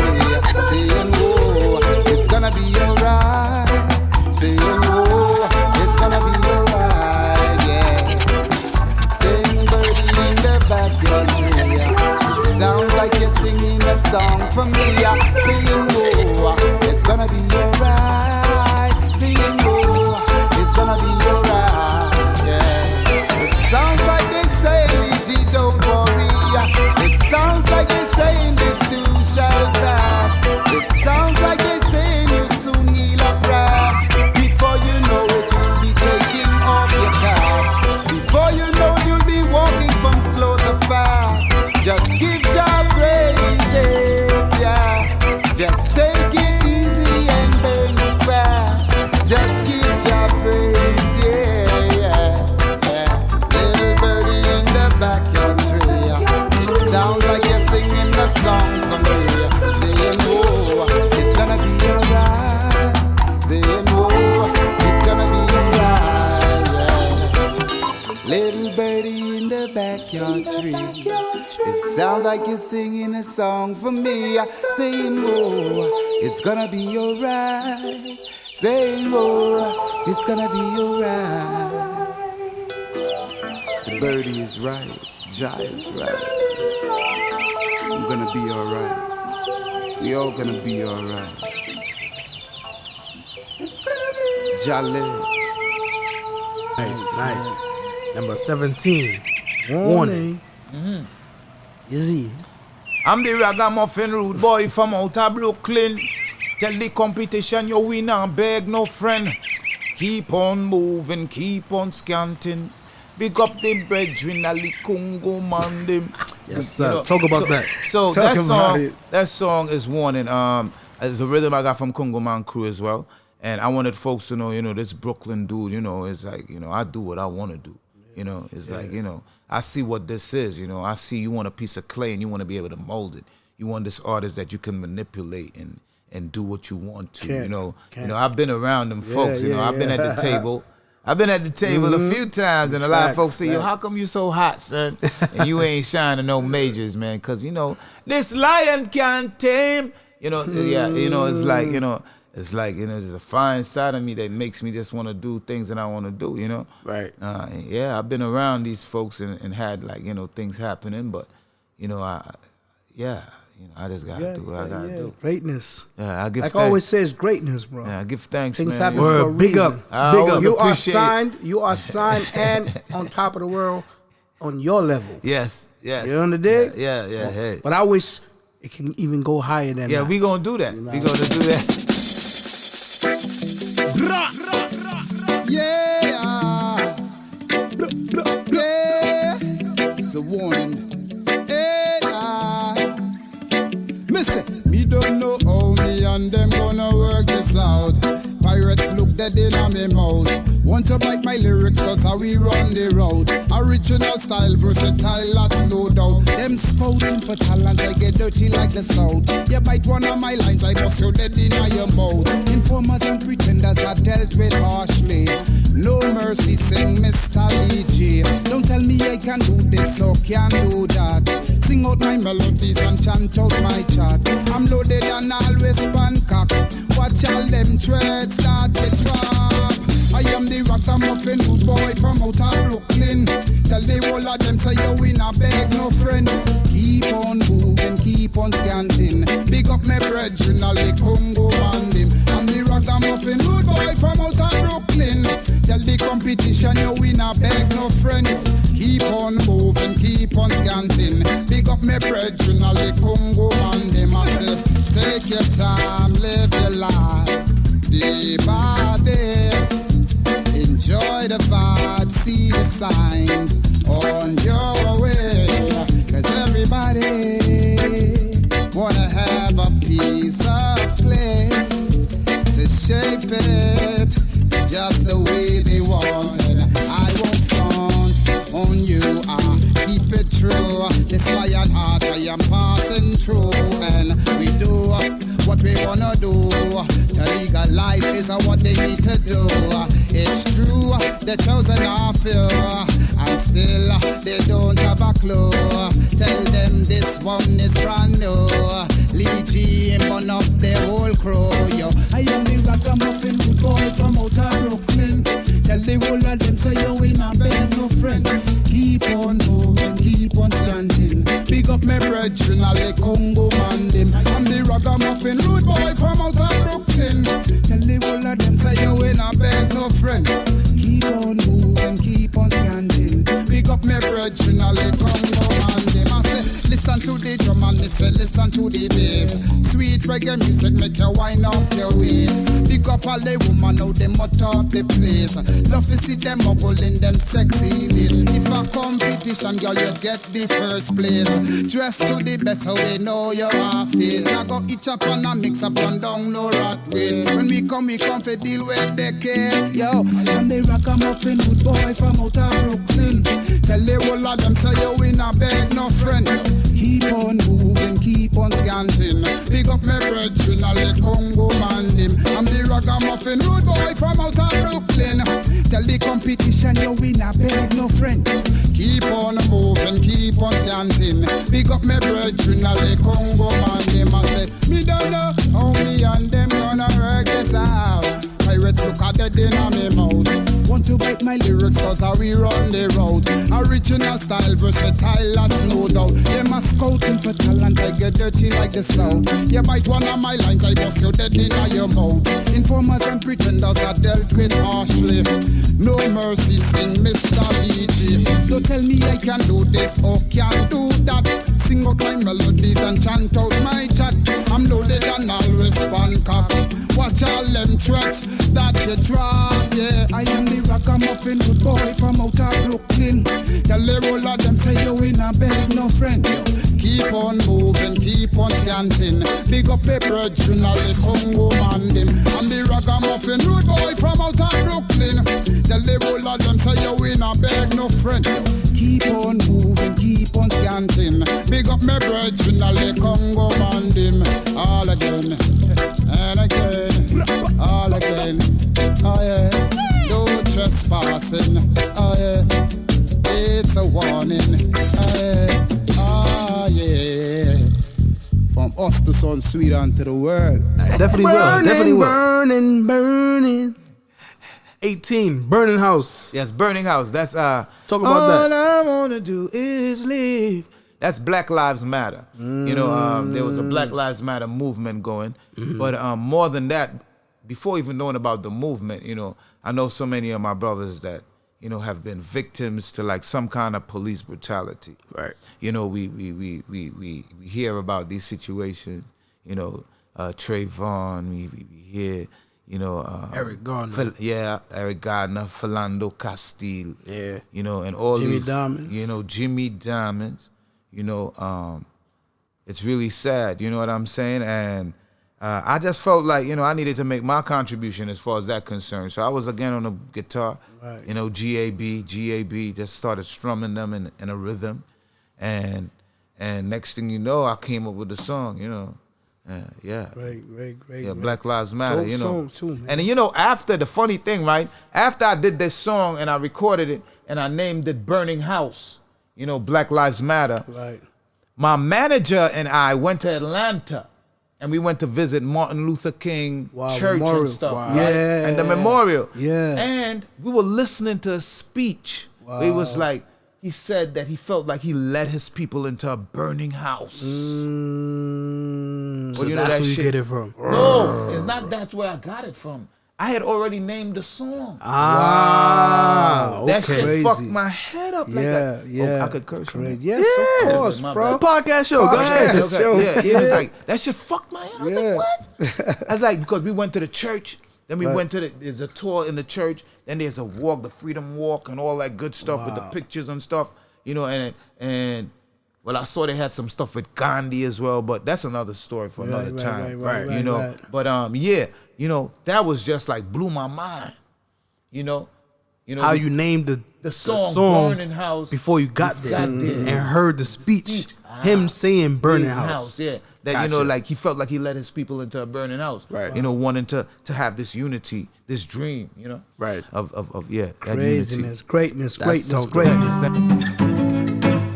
saying, oh, it's gonna be alright. saying, oh, it's gonna be alright, yeah. Sing birdie in the backyard tree. Sounds like you're singing a song for me. Saying, oh, it's gonna be alright. Saying, oh, it's gonna be alright, yeah. It sounds like they say, G, don't worry. It sounds like they saying this too shall pass. It sounds like they saying you soon heal up ras. Before you know it, you'll be taking off your cast. Before you know, you'll be walking from slow to fast. Just give Jah praises, yeah. Just take it easy and burn it fast. Just give Jah praise, yeah, yeah, yeah. Little birdie in the backyard tree. It sounds like you're singing a song for me. Saying, oh, it's gonna be alright. Saying, oh, it's gonna be alright, yeah. Little birdie in the backyard tree. It sounds like you're singing a song for me. Saying, oh, it's gonna be alright. Saying, oh, it's gonna be alright. The birdie is right. Jah is right. I'm gonna be alright. We all gonna be alright. It's gonna be Jah live. Nice. Number 17. Warning. Easy. I'm the ragamuffin rude boy from out of Brooklyn. Tell the competition you win and beg no friend. Keep on moving, keep on scanting. Big up the brethren, Ali Congo man them. Yes, sir. Talk about that. So that song is Warning. It's a rhythm I got from Congo Man Crew as well. And I wanted folks to know, this Brooklyn dude, it's like, I do what I want to do. It's like, I see what this is, I see you want a piece of clay and you want to be able to mold it. You want this artist that you can manipulate and do what you want to, I've been around them folks, I've been at the table. I've been at the table a few times, and a lot of folks say, how come you so hot, son? And you ain't shining no majors, man, because, this lion can't tame. It's like, there's a fine side of me that makes me just want to do things that I want to do, Right. I've been around these folks and had, things happening, but, I just got to do what I got to do. Greatness. Yeah, I give thanks. Like I always says, greatness, bro. Yeah, I give thanks, Things man. happen for a Big reason. up. Big up. You are signed and on top of the world on your level. Yes. You know the dig? Yeah. Hey. But I wish it can even go higher than that. Yeah, we gonna do that. We gonna do that. Yeah. It's a warning. Listen, me don't know how me and them gonna work this out. Pirates look dead in on me mouth. Want to bite my lyrics, that's how we run the road. Original style, versatile, that's no doubt. Them scouting for talent, I get dirty like the south. You bite one of my lines, I bust your dead in your mouth. Informers and pretenders are dealt with harshly. No mercy, sing Mr. Lee. Don't tell me I can do this or can do that. Sing out my melodies and chant out my chat. I'm loaded and always Bangkok. Watch all them treads start to drop. I am the ragamuffin rude boy from out of Brooklyn. Tell the whole of them say you in a beg no friend. Keep on moving, keep on scanting. Big up my brethren, all the Congo man them. I'm the ragamuffin rude boy from out of Brooklyn. Tell the competition you in a beg no friend. Keep on moving, keep on scanting. Big up my brethren, all the Congo man them. I say, take your time, live your life, day by day. Enjoy the vibe, see the signs on your way. Cause everybody wanna have a piece of clay to shape it just the way they want. And I won't front on you, I keep it true. This lion heart I am passing through. And we do what we wanna do. To legalize is what they need to do. It's true, the chosen are few, and still they don't have a clue. Tell them this one is brand new. Lee G burn up the whole crew. Yo, I am the ragamuffin boy from out of Brooklyn. Tell the whole of them say you in a bed, no friend. Keep on moving, keep on standing. Big up my brethren, all the Congo man them. I'm the ragamuffin rude boy from out of Brooklyn. Tell the whole of them say you in a bed, no friend. Keep on moving, keep on standing. Big up my brethren, all the Congo man them. I say, listen to the drum and me say, listen to the bass. Sweet reggae music make you wind up your waist. Big up all the woman, now them hot up the place. Love to see them bubble in them sexy ways. If a competition, girl, you get the first place. Dress to the best, so we know you half taste. Now go each up and a mix up and down, no rat race. When we come for deal with the case. Yo, and they rock a muffin good boy from out of Brooklyn. Tell the whole of them say you in a bed, no friend. Keep on moving, keep on scanting. Big up my brethren, all the Congo man them. I'm the ragamuffin rude boy from out of Brooklyn. Tell the competition you win a bed, no friend. Keep on moving, keep on scanting. Big up my brethren, all the Congo man them. I said, me don't know how me and them gonna work this out. Pirates look at the din on me mouth. Want to bite my lyrics cause how we run the road. Original style, versatile, that's no doubt. Them a scouting for talent, I get dirty like the south. You bite one of my lines, I bust you dead in your mouth. Informers and pretenders are dealt with harshly. No mercy, sing Mr. Lee. Don't tell me I can do this or can't do that. Sing out my melodies and chant out my chat. I'm loaded and always one cock. Watch all them threats that you drop, yeah. I am the ragamuffin good boy from out of Brooklyn. Tell the whole of them say you in a bed, no friend. Keep on moving, keep on scanting. Big up a brethren, all the Congo man them. I'm the ragamuffin rude boy from out of Brooklyn. Tell the whole of them say you in a bed, no friend. Keep on moving, keep on scanting. Big up my brethren, all the Congo man them. All again, and again, all again. Oh yeah, no trespassing. Oh yeah, it's a warning. Oh yeah, from us to Sun Sweet onto the world. Definitely will, definitely will. Burning. 18, Burning House. Yes, Burning House. That's talk about that. All I wanna do is live. That's Black Lives Matter. You know, there was a Black Lives Matter movement going, but more than that, before even knowing about the movement, you know, I know so many of my brothers that, you know, have been victims to like some kind of police brutality. Right. You know, we hear about these situations. You know, Trayvon. We hear. You know, Eric Gardner. Eric Gardner, Philando Castile. Yeah. You know, and all Jimmy these. Diamonds. You know, Jimmy Diamonds. You know, it's really sad. You know what I'm saying? And I just felt like, you know, I needed to make my contribution as far as that concerned. So I was again on the guitar. Right. You know, GAB, just started strumming them in a rhythm, and next thing you know, I came up with the song. You know. Yeah. Great. Yeah, Black Lives Matter, Dope you know. song too, man. And you know, after the funny thing, right? After I did this song and I recorded it and I named it Burning House, you know, Black Lives Matter. Right. My manager and I went to Atlanta and we went to visit Martin Luther King Church memorial. and stuff. Wow. Right? Yeah. And the memorial. Yeah. And we were listening to a speech. Wow. It was like, he said that he felt like he led his people into a burning house. So you know that's that where you shit? get it from. No, it's not. That's where I got it from. I had already named the song. Wow. That shit Crazy. fucked my head up like that. Yeah. Oh, I could curse you. Yes, of course, my bro. It's a podcast show. Go ahead. Okay. Yeah, it was like, that shit fucked my head. I was like, what? I was like, because we went to the church, then we went to there's a tour in the church, then there's a walk, the Freedom Walk and all that good stuff with the pictures and stuff. You know, and well, I saw they had some stuff with Gandhi as well, but that's another story for another time. Right, you know, right. but yeah, you know, that was just like blew my mind. You know, how you named the song Burning House before you got there and heard the speech. Him saying Burning House. Yeah. That, Gotcha. you know, like he felt like he led his people into a burning house. Right. You know, wanting to have this unity, this dream, you know? Right. Of that Craziness, unity. greatness.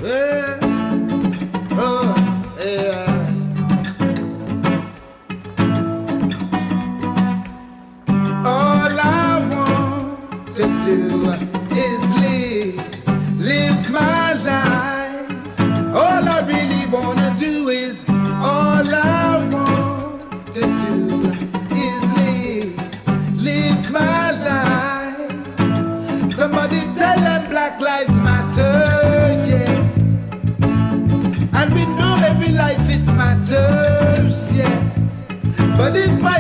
Yeah. Oh, yeah. All I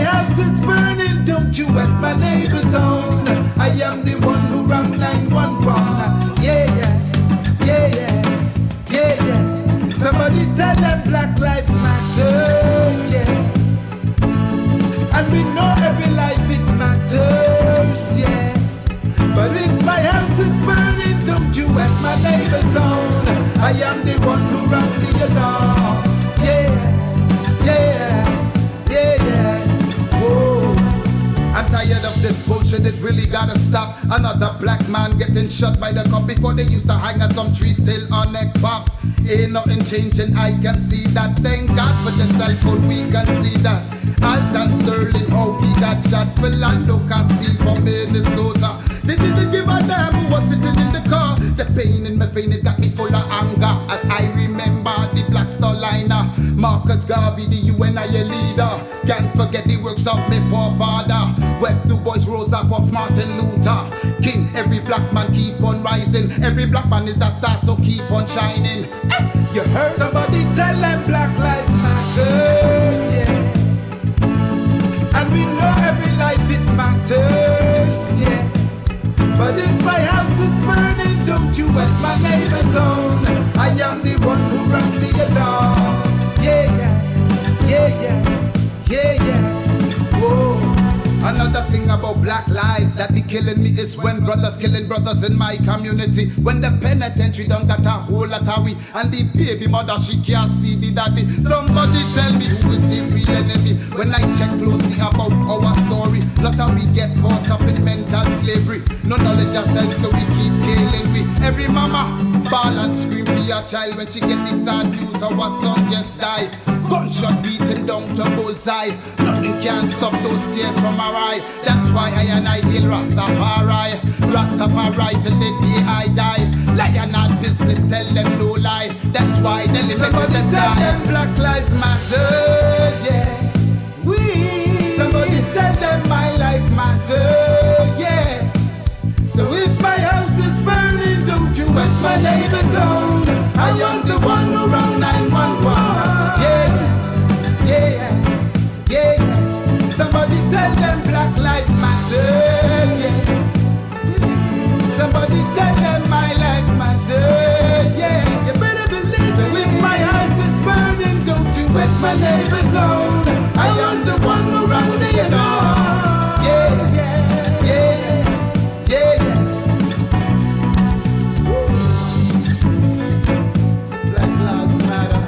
house is burning, don't you wet my neighbor's own. I am the one who rang 911. Yeah, yeah, yeah, yeah, yeah, yeah. Somebody tell them Black Lives Matter, yeah. And we know every life it matters, yeah. But if my house is burning, don't you wet my neighbor's own. I am the one who rang the alarm. Yeah, yeah, yeah, yeah. Whoa. I'm tired of this bullshit, it really gotta stop. Another black man getting shot by the cop. Before they used to hang at some tree still on neck pop. Ain't nothing changing, I can see that. Thank God for the cell phone, we can see that. Alton Sterling, how he got shot. Philando Castile from Minnesota. They didn't give a damn who was sitting in the car. The pain in my vein, it got me full of anger. As I remember the Black Star liner. Marcus Garvey, the UNIA leader. Can't forget the works of my forefather. Web Du Bois, Rosa Parks, Martin Luther King. Every black man keep on rising. Every black man is a star, so keep on shining. You heard? Somebody tell them Black Lives Matter, yeah. And we know every life it matters, yeah. But if my house is burning, don't you wet my neighbor's own. I am the one who rang the alarm. Yeah, yeah, yeah, yeah, yeah, yeah. Whoa. Another thing about black lives that be killing me is when brothers killing brothers in my community. When the penitentiary done got a whole lot of we, and the baby mother she can't see the daddy. Somebody tell me who is the real enemy. When I check closely about our story, lot of we get caught up in mental slavery. No knowledge ourselves, so we keep killing we. Every mama ball and scream for your child when she get the sad news our son just died. Gunshot beating down to bullseye. Nothing can stop those tears from our eye. That's why I and I hail Rastafari. Rastafari till the day I die. Lie not business, tell them no lie. That's why they listen to the tell them Black Lives Matter, yeah. Somebody tell them my life matter, yeah. So if my house is burning, don't you wet my neighbor's own. I am the one who rang 911. Yeah, yeah, yeah, yeah. Somebody tell them Black Lives Matter, yeah. Somebody tell them my life matter, yeah. You better believe. So if my house is burning, don't you wet my neighbor's own. I am the one who rang the alarm. Yeah, yeah, yeah, yeah, yeah. Black Lives Matter.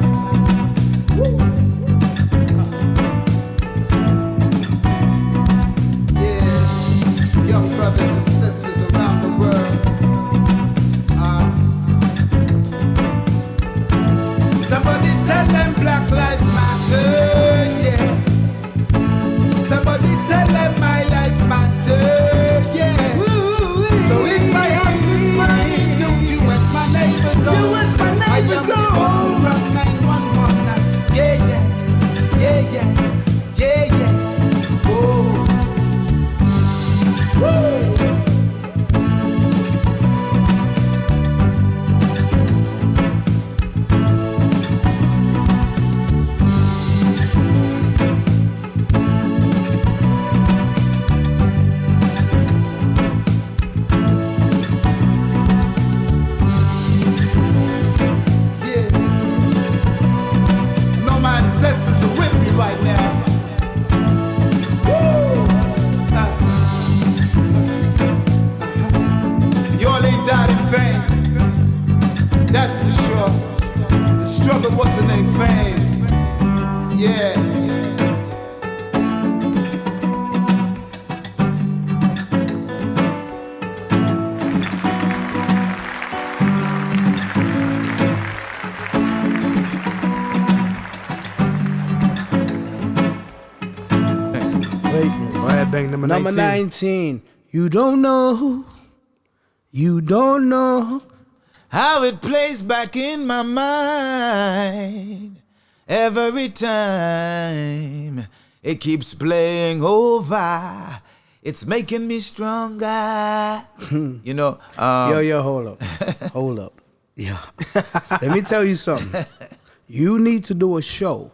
Yeah, young brothers and sisters around the world. Somebody tell them Black Lives Matter, yeah. Somebody tell them my life matter, yeah. So if my house is burning, don't you wet my neighbor's own. You wet my neighbor's own. Run 911, yeah, yeah, yeah, yeah, yeah, yeah. Whoa. Woo. Right now. You all ain't died in vain. That's for sure. The struggle wasn't in vain. Yeah. Number 19. You don't know how it plays back in my mind. Every time it keeps playing over, it's making me stronger. You know, yo, hold up. Yeah. Let me tell you something. You need to do a show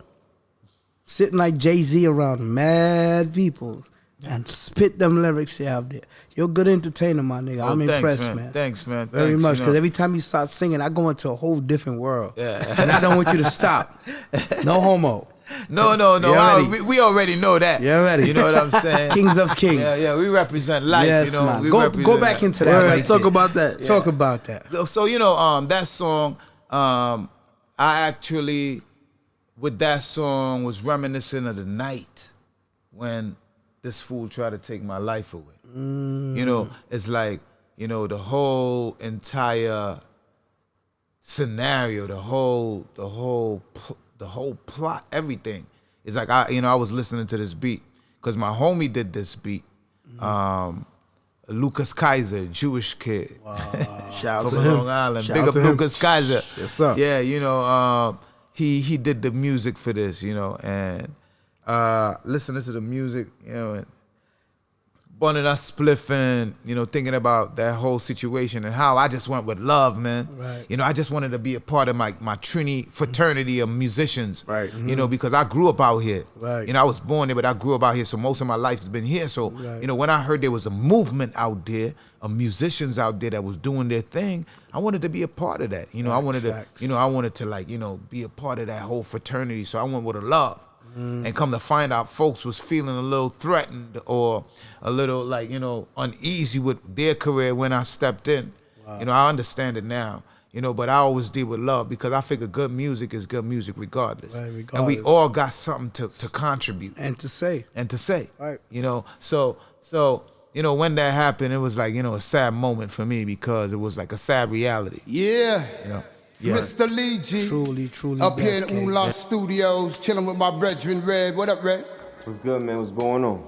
sitting like Jay-Z around mad people and spit them lyrics you have there. You're a good entertainer, my nigga. I'm impressed, man. Thanks, man. Very much, because every time you start singing, I go into a whole different world. Yeah. And I don't want you to stop. No homo. No. We already know that. You're ready. You know what I'm saying? Kings of kings. Yeah. We represent life. Yes, you know. man. We Go back into that. Right, talk about that. Yeah. Talk about that. So that song, I actually, with that song, was reminiscent of the night when this fool tried to take my life away. You know, it's like, you know, the whole entire scenario, the whole plot, everything. It's like I was listening to this beat because my homie did this beat. Lucas Kaiser, Jewish kid. Wow. Shout out to from him. Long Island. Shout Big out up to him. Lucas Kaiser. Yes, sir. Yeah, you know, he did the music for this, you know, and listening to the music, you know, and burning that spliff and, you know, thinking about that whole situation and how I just went with love, man. Right. You know, I just wanted to be a part of my Trini fraternity of musicians. Right. You know, because I grew up out here. Right. You know, I was born there, but I grew up out here, so most of my life has been here. So, Right. you know, when I heard there was a movement out there of musicians out there that was doing their thing, I wanted to be a part of that. You know, I wanted to like, you know, be a part of that whole fraternity. So I went with a love. And come to find out, folks was feeling a little threatened or a little like, you know, uneasy with their career when I stepped in. Wow. You know, I understand it now, you know, but I always deal with love because I figure good music is good music regardless. Right, regardless. And we all got something to contribute. And to say. Right. You know, so you know, when that happened, it was like, you know, a sad moment for me because it was like a sad reality. Yeah. You know. It's Mr. Lee G. Truly. Up here in Oolong Studios, chilling with my brethren, Red. What up, Red? What's good, man? What's going on?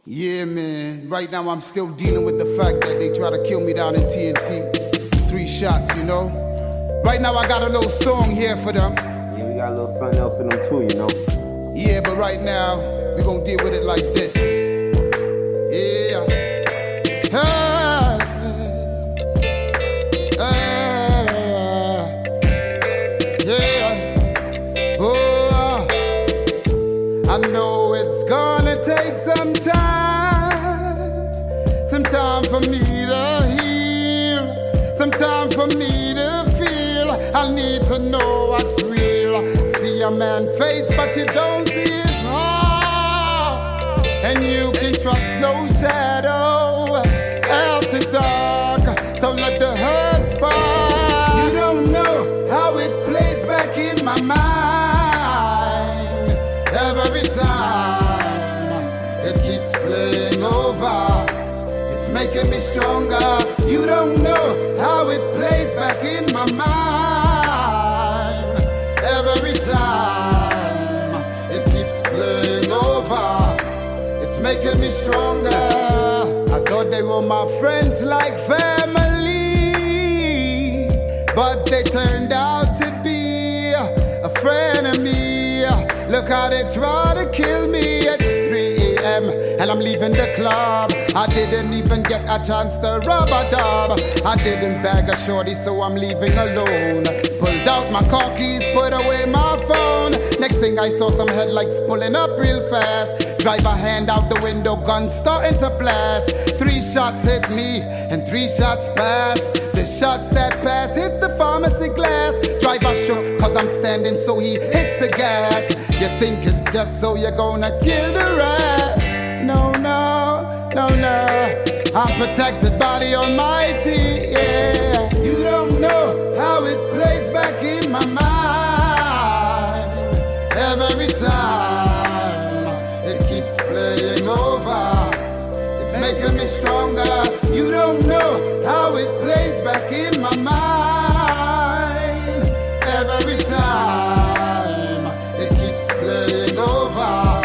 Yeah, man. Right now, I'm still dealing with the fact that they try to kill me down in TNT. 3 shots, you know? Right now, I got a little song here for them. Yeah, we got a little something else in them too, you know? Yeah, but right now, we gonna deal with it like this. Yeah. I know it's gonna take some time for me to heal, some time for me to feel. I need to know what's real. See a man face, but you don't see his heart, and you can trust no shadow after dark. So let the hurt spark. You don't know how it plays back in my mind. Every time it keeps playing over, it's making me stronger. You don't know how it plays back in my mind. Every time it keeps playing over, it's making me stronger. I thought they were my friends like family, but they turned out to be a frenemy. Look how they try to kill me. It's 3 a.m. and I'm leaving the club. I didn't even get a chance to rub a dub. I didn't bag a shorty, so I'm leaving alone. Pulled out my car keys, put away my phone. Next thing I saw some headlights pulling up real fast. Driver hand out the window, gun starting to blast. 3 shots hit me and 3 shots pass. The shots that pass hits the pharmacy glass. Driver shook cause I'm standing, so he hits the gas. You think it's just so you're gonna kill the rest. No, I'm protected by the Almighty, yeah. You don't know how it plays back in my mind. Every time it keeps playing over, it's making me stronger. You don't know how it plays back in my mind. Every time it keeps playing over,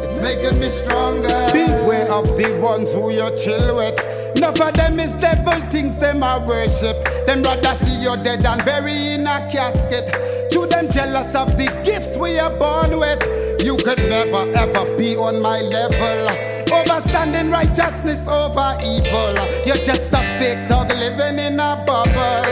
it's making me stronger. Beware of the ones who you chill with. Enough of them is devil things them I worship. Them rather see you dead and bury in a casket. To them jealous of the gifts we are born with. You could never ever be on my level. Overstanding righteousness over evil. You're just a fake thug living in a bubble.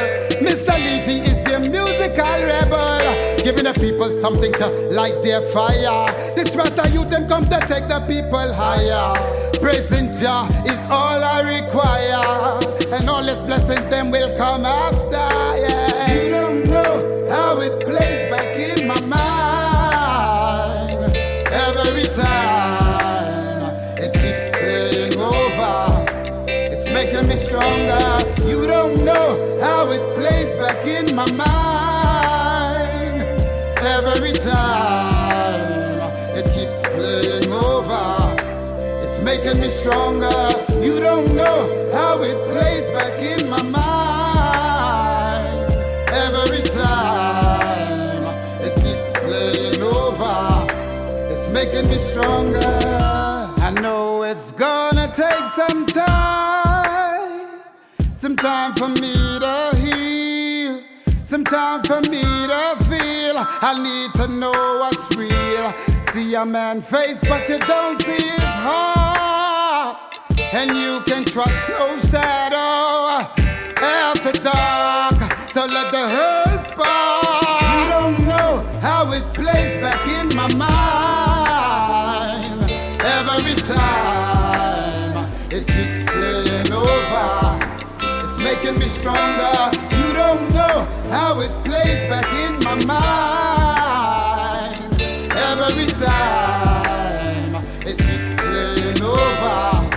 Mr. Lee G is your musical rebel. giving the people something to light their fire. This Rasta youth them come to take the people higher. Praising Jah is all I require, and all His blessings them will come after. Yeah. You don't know how it plays back in my mind. Every time it keeps playing over, it's making me stronger. You don't know how it plays back in my mind. Every time it keeps playing over, it's making me stronger. You don't know how it plays back in my mind. Every time it keeps playing over, it's making me stronger. I know it's gonna take some time for me to heal, some time for me to feel. I need to know what's real. See a man's face, but you don't see his heart, and you can trust no shadow after dark. So let the hurt spark. You don't know how it plays back in my mind. Every time it keeps playing over, it's making me stronger. You don't know how it plays back in my mind. Every time it keeps playing over,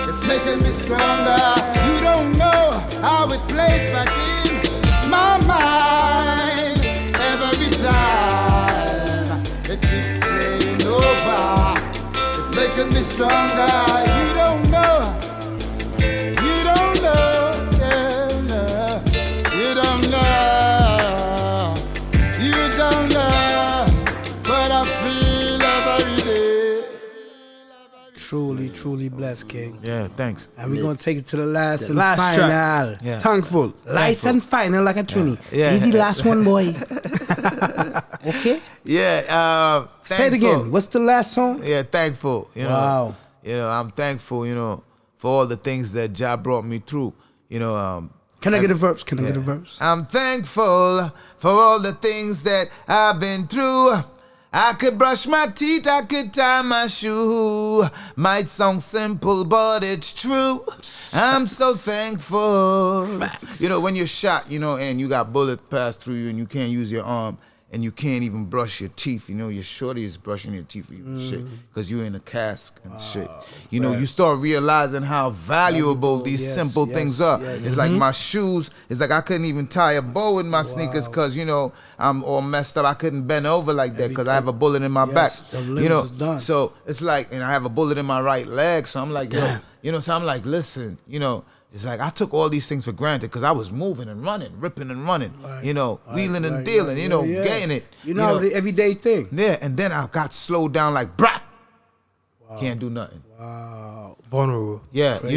it's making me stronger. You don't know how it plays back in my mind. Every time it keeps playing over, it's making me stronger. You don't know. You don't know. Yeah, no. You don't know. You don't know what I feel every day. Truly, truly blessed, King. Yeah, thanks. And we're gonna take it to the last and last final. track. Yeah. Thankful. Last and final, like a trini. Yeah. He's the last one, boy. Okay. Yeah. Say it again. What's the last song? Yeah, thankful. You know. Wow. You know, I'm thankful. You know, for all the things that Jah brought me through. You know. Can I get a verse? Can I get a verse? I'm thankful for all the things that I've been through. I could brush my teeth, I could tie my shoe. Might sound simple, but it's true. I'm so thankful. Facts. You know, when you're shot, you know, and you got bullets pass through you and you can't use your arm and you can't even brush your teeth, you know, your shorty is brushing your teeth and shit because you're in a cask and shit. You know, you start realizing how valuable these simple things are. It's like my shoes, it's like I couldn't even tie a bow with my sneakers because, you know, I'm all messed up. I couldn't bend over like that because I have a bullet in my back. You know, so it's like, and I have a bullet in my right leg. So I'm like, yo, you know, so I'm like, listen, you know, it's like I took all these things for granted because I was moving and running, ripping and running, you know, wheeling and dealing, you know, getting it. You know, the everyday thing. Yeah, and then I got slowed down like, brap, can't do nothing. Wow. Vulnerable. Yeah, Crazy.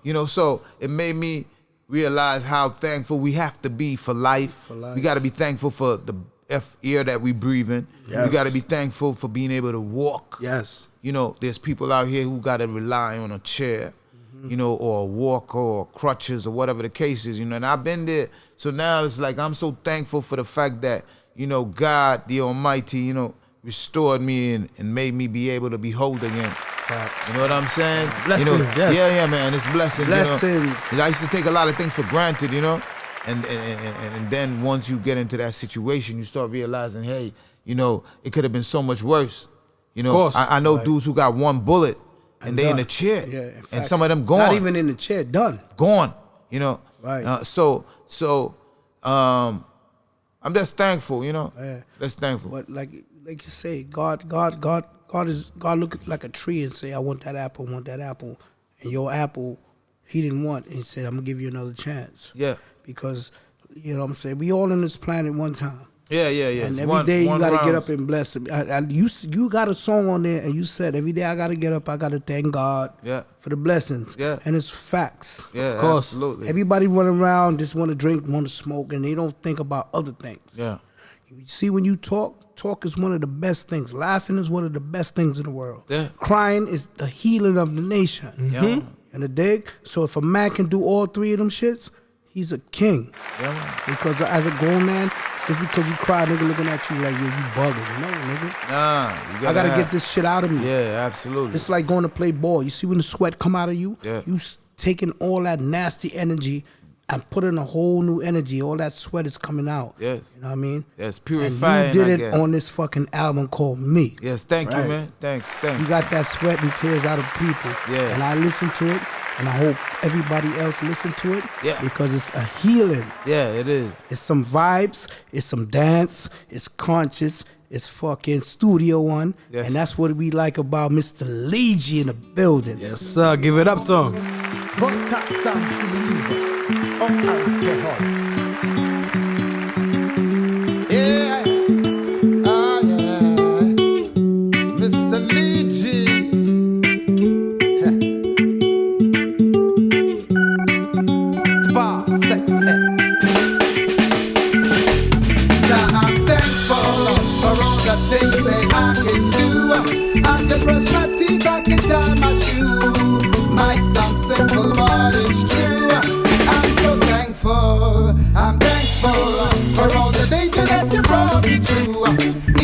you know, so it made me realize how thankful we have to be for life. We got to be thankful for the air that we breathe in. Yes. We got to be thankful for being able to walk. Yes. You know, there's people out here who got to rely on a chair, you know, or a walker or crutches or whatever the case is, you know, and I've been there. So now it's like I'm so thankful for the fact that, you know, God, the Almighty, you know, restored me and made me be able to be whole again. You know what I'm saying? Blessings, you know, yes. Yeah, man, it's blessings. Blessings. You know? 'Cause I used to take a lot of things for granted, you know, and then once you get into that situation, you start realizing, hey, you know, it could have been so much worse. You know, Of course. I know dudes who got one bullet and they in a chair, and some of them gone. Not even in the chair, done. Gone, you know. Right. So I'm just thankful, you know. Yeah. Just thankful. But like you say, God look like a tree and say, I want that apple, and your apple, He didn't want. And He said, I'm gonna give you another chance. Yeah. Because you know what I'm saying, we all on this planet one time. Yeah. And It's every day you gotta round. get up and bless Him. You got a song on there, and you said every day I gotta get up, I gotta thank God for the blessings. Yeah. And it's facts. Yeah, of course. absolutely. Everybody run around just want to drink, want to smoke, and they don't think about other things. Yeah. You see, when you talk is one of the best things. Laughing is one of the best things in the world. Yeah. Crying is the healing of the nation. Yeah. And the dig. So if a man can do all three of them shits, he's a king. Yeah, man. Because as a grown man, it's because you cry, nigga, looking at you like, yo, you bugging. No, nigga. Nah, I gotta get this shit out of me. Yeah, absolutely. It's like going to play ball. You see when the sweat come out of you? Yeah. You taking all that nasty energy and putting a whole new energy. All that sweat is coming out. Yes. You know what I mean? Yes, purifying. And you did it again. on this fucking album called Me. Yes, thank you, man. Thanks. You got that sweat and tears out of people. Yeah. And I listen to it, and I hope everybody else listen to it. Yeah. Because it's a healing. Yeah, it is. It's some vibes, it's some dance, it's conscious, it's fucking Studio One. Yes. And that's what we like about Mr. Lee G in the building. Yes, sir. Give it up to him. Vodka Sam Felipe. Up out the hall. Yeah. Ah, yeah. Mr. Lee G. I'm thankful for all the things that I can do. I can brush my teeth, I can tie my shoe. Might sound simple, but it's true. I'm so thankful. I'm thankful for all the danger that you brought me through.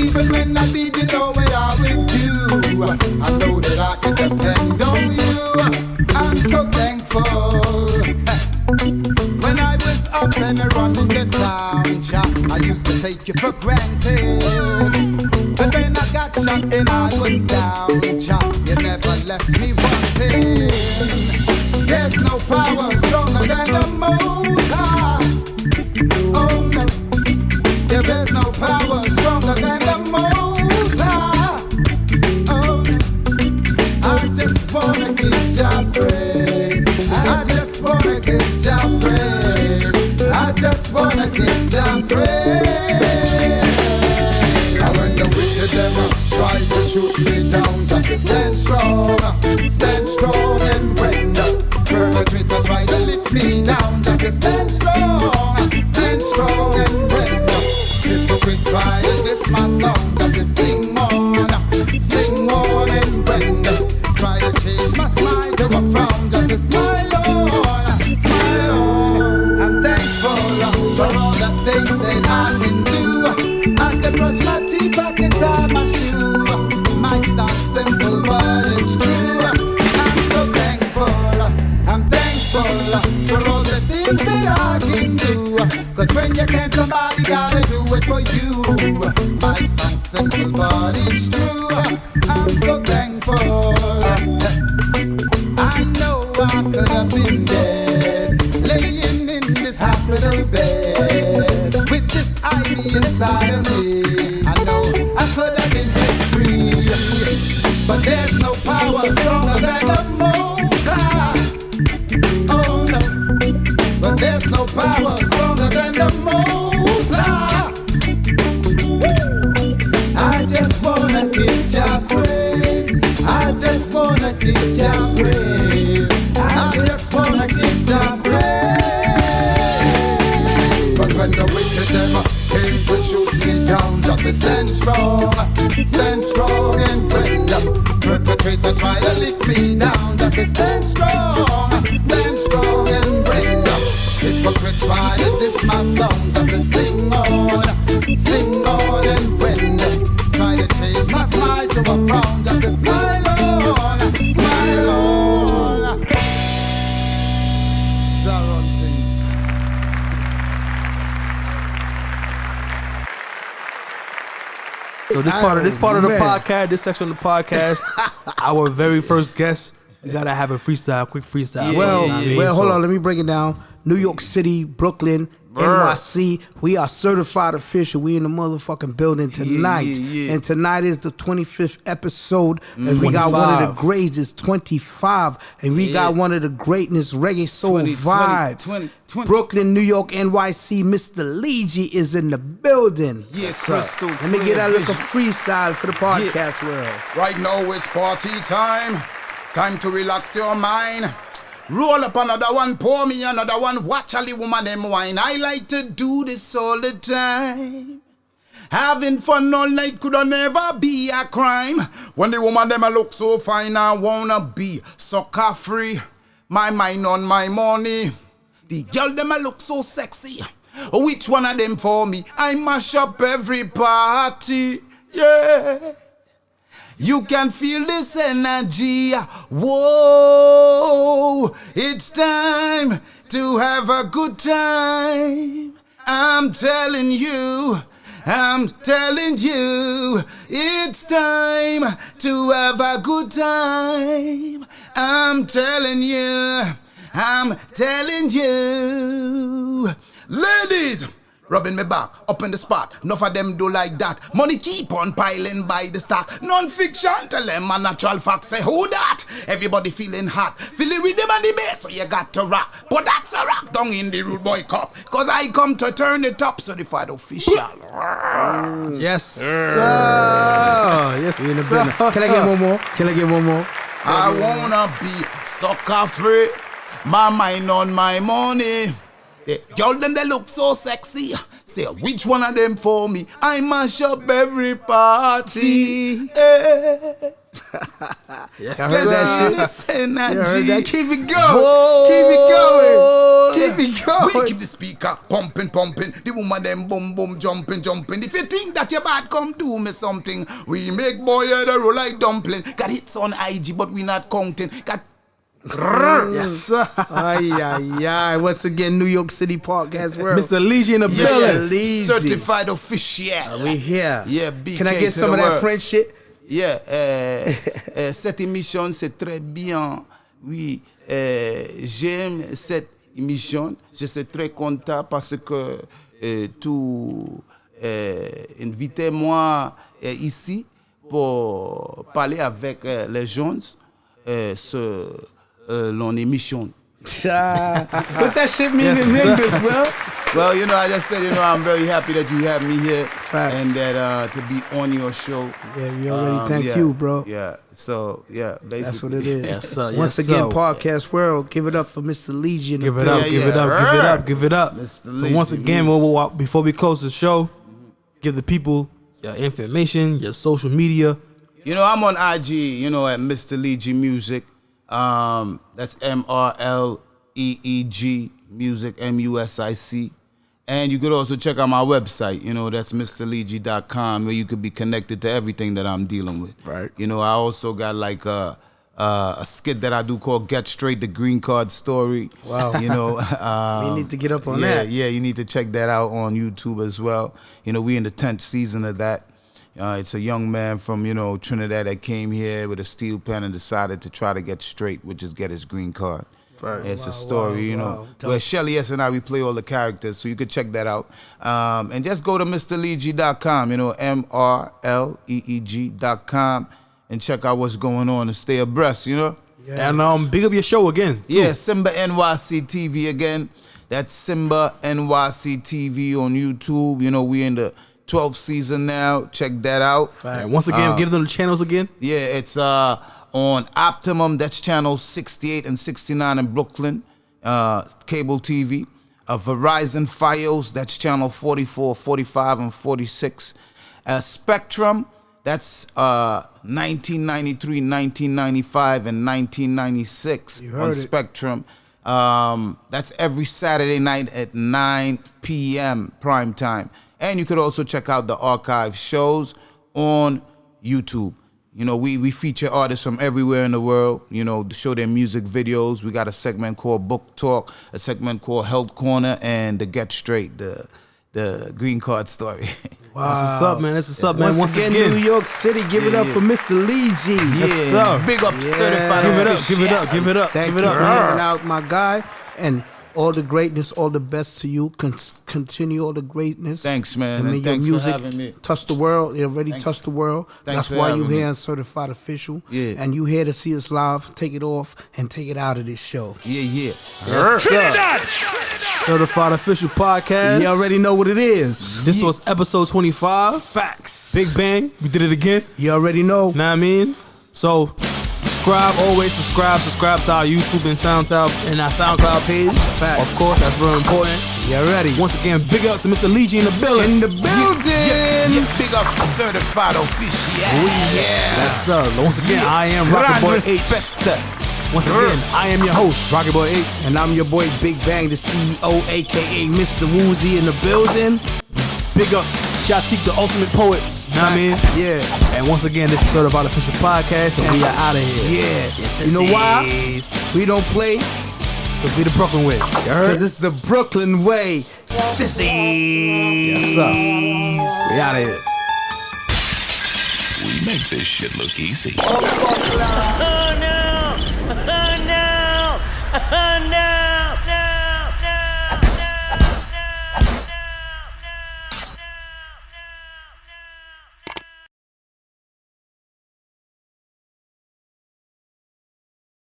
Even when I didn't know what I would do, I know that I can depend on you. I'm so thankful. When I was up and running the town, I used to take you for granted. But when I got shot and I was down, you never left me wanting. There's no power stronger than the Most High. Oh no, there is no power stronger than the Most High. Oh no, I just wanna give Jah praise. I just wanna give Jah praise. I just wanna give Jah praise. And when the wicked them try to shoot me down, just stand strong and when the perpetrator try to lift me down, just stand strong and when the hypocrite try to diss my song, just sing on and when the try to change my smile to a frown, just smile on. I'm thankful for all the things that I can do. I can brush my teeth, I can tie my shoe. Might sound simple, but it's true. I'm so thankful. I'm thankful for all the things that I can do. Cause when you can, somebody gotta do it for you. Might sound simple, but it's true. I'm so thankful. I know I could have been dead, laying in this hospital bed with this IV inside of me. I know I could have been history, but there's no power stronger than the Most High. Oh no, but there's no power stronger than the Most High. I just wanna give Jah praise. I just wanna give Jah praise. I just wanna give Jah praise. But when the wicked them came to shoot me down, just stand strong and when the perpetrator try to lick me down, just stand strong and when the hypocrite try to diss my song, just sing on and when they try to change my smile to a frown, just smile on. Zaron things. So this part of the podcast, this section of the podcast, our very first guest, we gotta have a quick freestyle. Well, hold on, let me break it down. New York City, Brooklyn, NYC, we are certified official. We in the motherfucking building tonight. And tonight is the 25th episode. And we got one of the greatest, 25. And we got one of the greatness, reggae soul vibes. Brooklyn, New York, NYC, Mr. Lee G is in the building. Yes, crystal. Let me get that little freestyle for the podcast world. Right now it's party time. Time to relax your mind. Roll up another one, pour me another one. Watch all the woman them wine. I like to do this all the time. Having fun all night could never be a crime. When the woman them a look so fine, I wanna be sucker free. My mind on my money. The girl them a look so sexy. Which one of them for me? I mash up every party. Yeah. You can feel this energy. Whoa, it's time to have a good time. I'm telling you, it's time to have a good time. I'm telling you. Ladies, rubbing me back, up in the spot. Enough of them do like that. Money keep on piling by the stack. Non-fiction, tell them a natural fact. Say who that? Everybody feeling hot. Feel the rhythm and the bass, so you got to rock. But that's a rock down in the Rude Boy Cup. Cause I come to turn it up, certified official. Yes, sir. Yes, sir. Can I get one more? I wanna be sucker free. My mind on my money. Y'all them they look so sexy. Say which one of them for me? I mash up every party. Yes, I heard that shit. Energy. You heard that? Keep it going. Keep it going. We keep the speaker pumping. The woman them boom jumping. If you think that your bad, come do me something. We make boy head a roll like dumpling. Got hits on IG, but we not counting. Got yes, sir. Ay. Once again, New York City Podcast World. Mr.Lee in the building. Certified official. We here. Yeah, BK. Can I get some of that French shit? Yeah. Cette émission, c'est très bien. Oui, j'aime cette émission. Je suis très content parce que tu invitez-moi ici pour parler avec les jeunes sur l'on émission. What that shit mean in English, bro? Well, I just said, I'm very happy that you have me here. Facts. And that to be on your show. Yeah, we already thank you, bro. Yeah, so, yeah, basically. That's what it is. Yes, sir. Once again, Podcast World, give it up for Mr. Lee. Give it up. So once again, before we close the show, give the people your information, your social media. I'm on IG, at Mr. Lee Music. That's MRLEEG Music, MUSIC. And you could also check out my website, that's MrLeeg.com, where you could be connected to everything that I'm dealing with. Right. I also got like a skit that I do called Get Straight, the Green Card Story. Wow. We need to get up on that. Yeah, you need to check that out on YouTube as well. We in the 10th season of that. It's a young man from, Trinidad that came here with a steel pen and decided to try to get straight, which is get his green card. Right. It's a story, where Shelly S and I, we play all the characters, so you could check that out. And just go to MrLeeg.com, MRLEEG.com, and check out what's going on and stay abreast, Yeah. And big up your show again. Too. Yeah, Simba NYC TV again. That's Simba NYC TV on YouTube. We in the 12th season now. Check that out. And once again, give them the channels again. Yeah, it's on Optimum. That's channel 68 and 69 in Brooklyn. Cable TV. Verizon Fios. That's channel 44, 45, and 46. Spectrum. That's 1993, 1995, and 1996 on Spectrum. That's every Saturday night at 9 p.m. prime time. And you could also check out the archive shows on YouTube. We feature artists from everywhere in the world, to show their music videos. We got a segment called Book Talk, a segment called Health Corner, and the Get Straight, the Green Card Story. Wow. That's what's up, man. Once again, New York City, give it up for Mr. Lee G. Yes, sir. Big up, certified. Give it up. Thank you for hanging out, my guy. And all the greatness, all the best to you. Continue all the greatness. Thanks, man. And thanks your music for having me. touch the world. It already touched the world. Thanks. That's why you here on Certified Official. Yeah. And you here to see us live. Take it off and take it out of this show. Yeah. Yes, Certified Official Podcast. You already know what it is. This was episode 25. Facts. Big bang. We did it again. You already know. Know what I mean? So subscribe, always subscribe to our YouTube and SoundCloud and our SoundCloud page. Facts. Of course, that's real important. You ready? Once again, big up to Mr. Lee G in the building. Yeah, big up Certified Official. Yes, sir. Once again, I am Rocket Boy H. Once again, I am your host, Rocket Boy 8. And I'm your boy Big Bang, the CEO, aka Mr. Woozy in the building. Big up Shatik, the ultimate poet. You know what I mean? Yeah. And once again, this is Certified Official Podcast, and we are out of here. Yeah. Yes, you know why? We don't play? Because we the Brooklyn way. You heard? Because it's the Brooklyn way. Sissies. Yes, sir. We out of here. We make this shit look easy. Oh, no.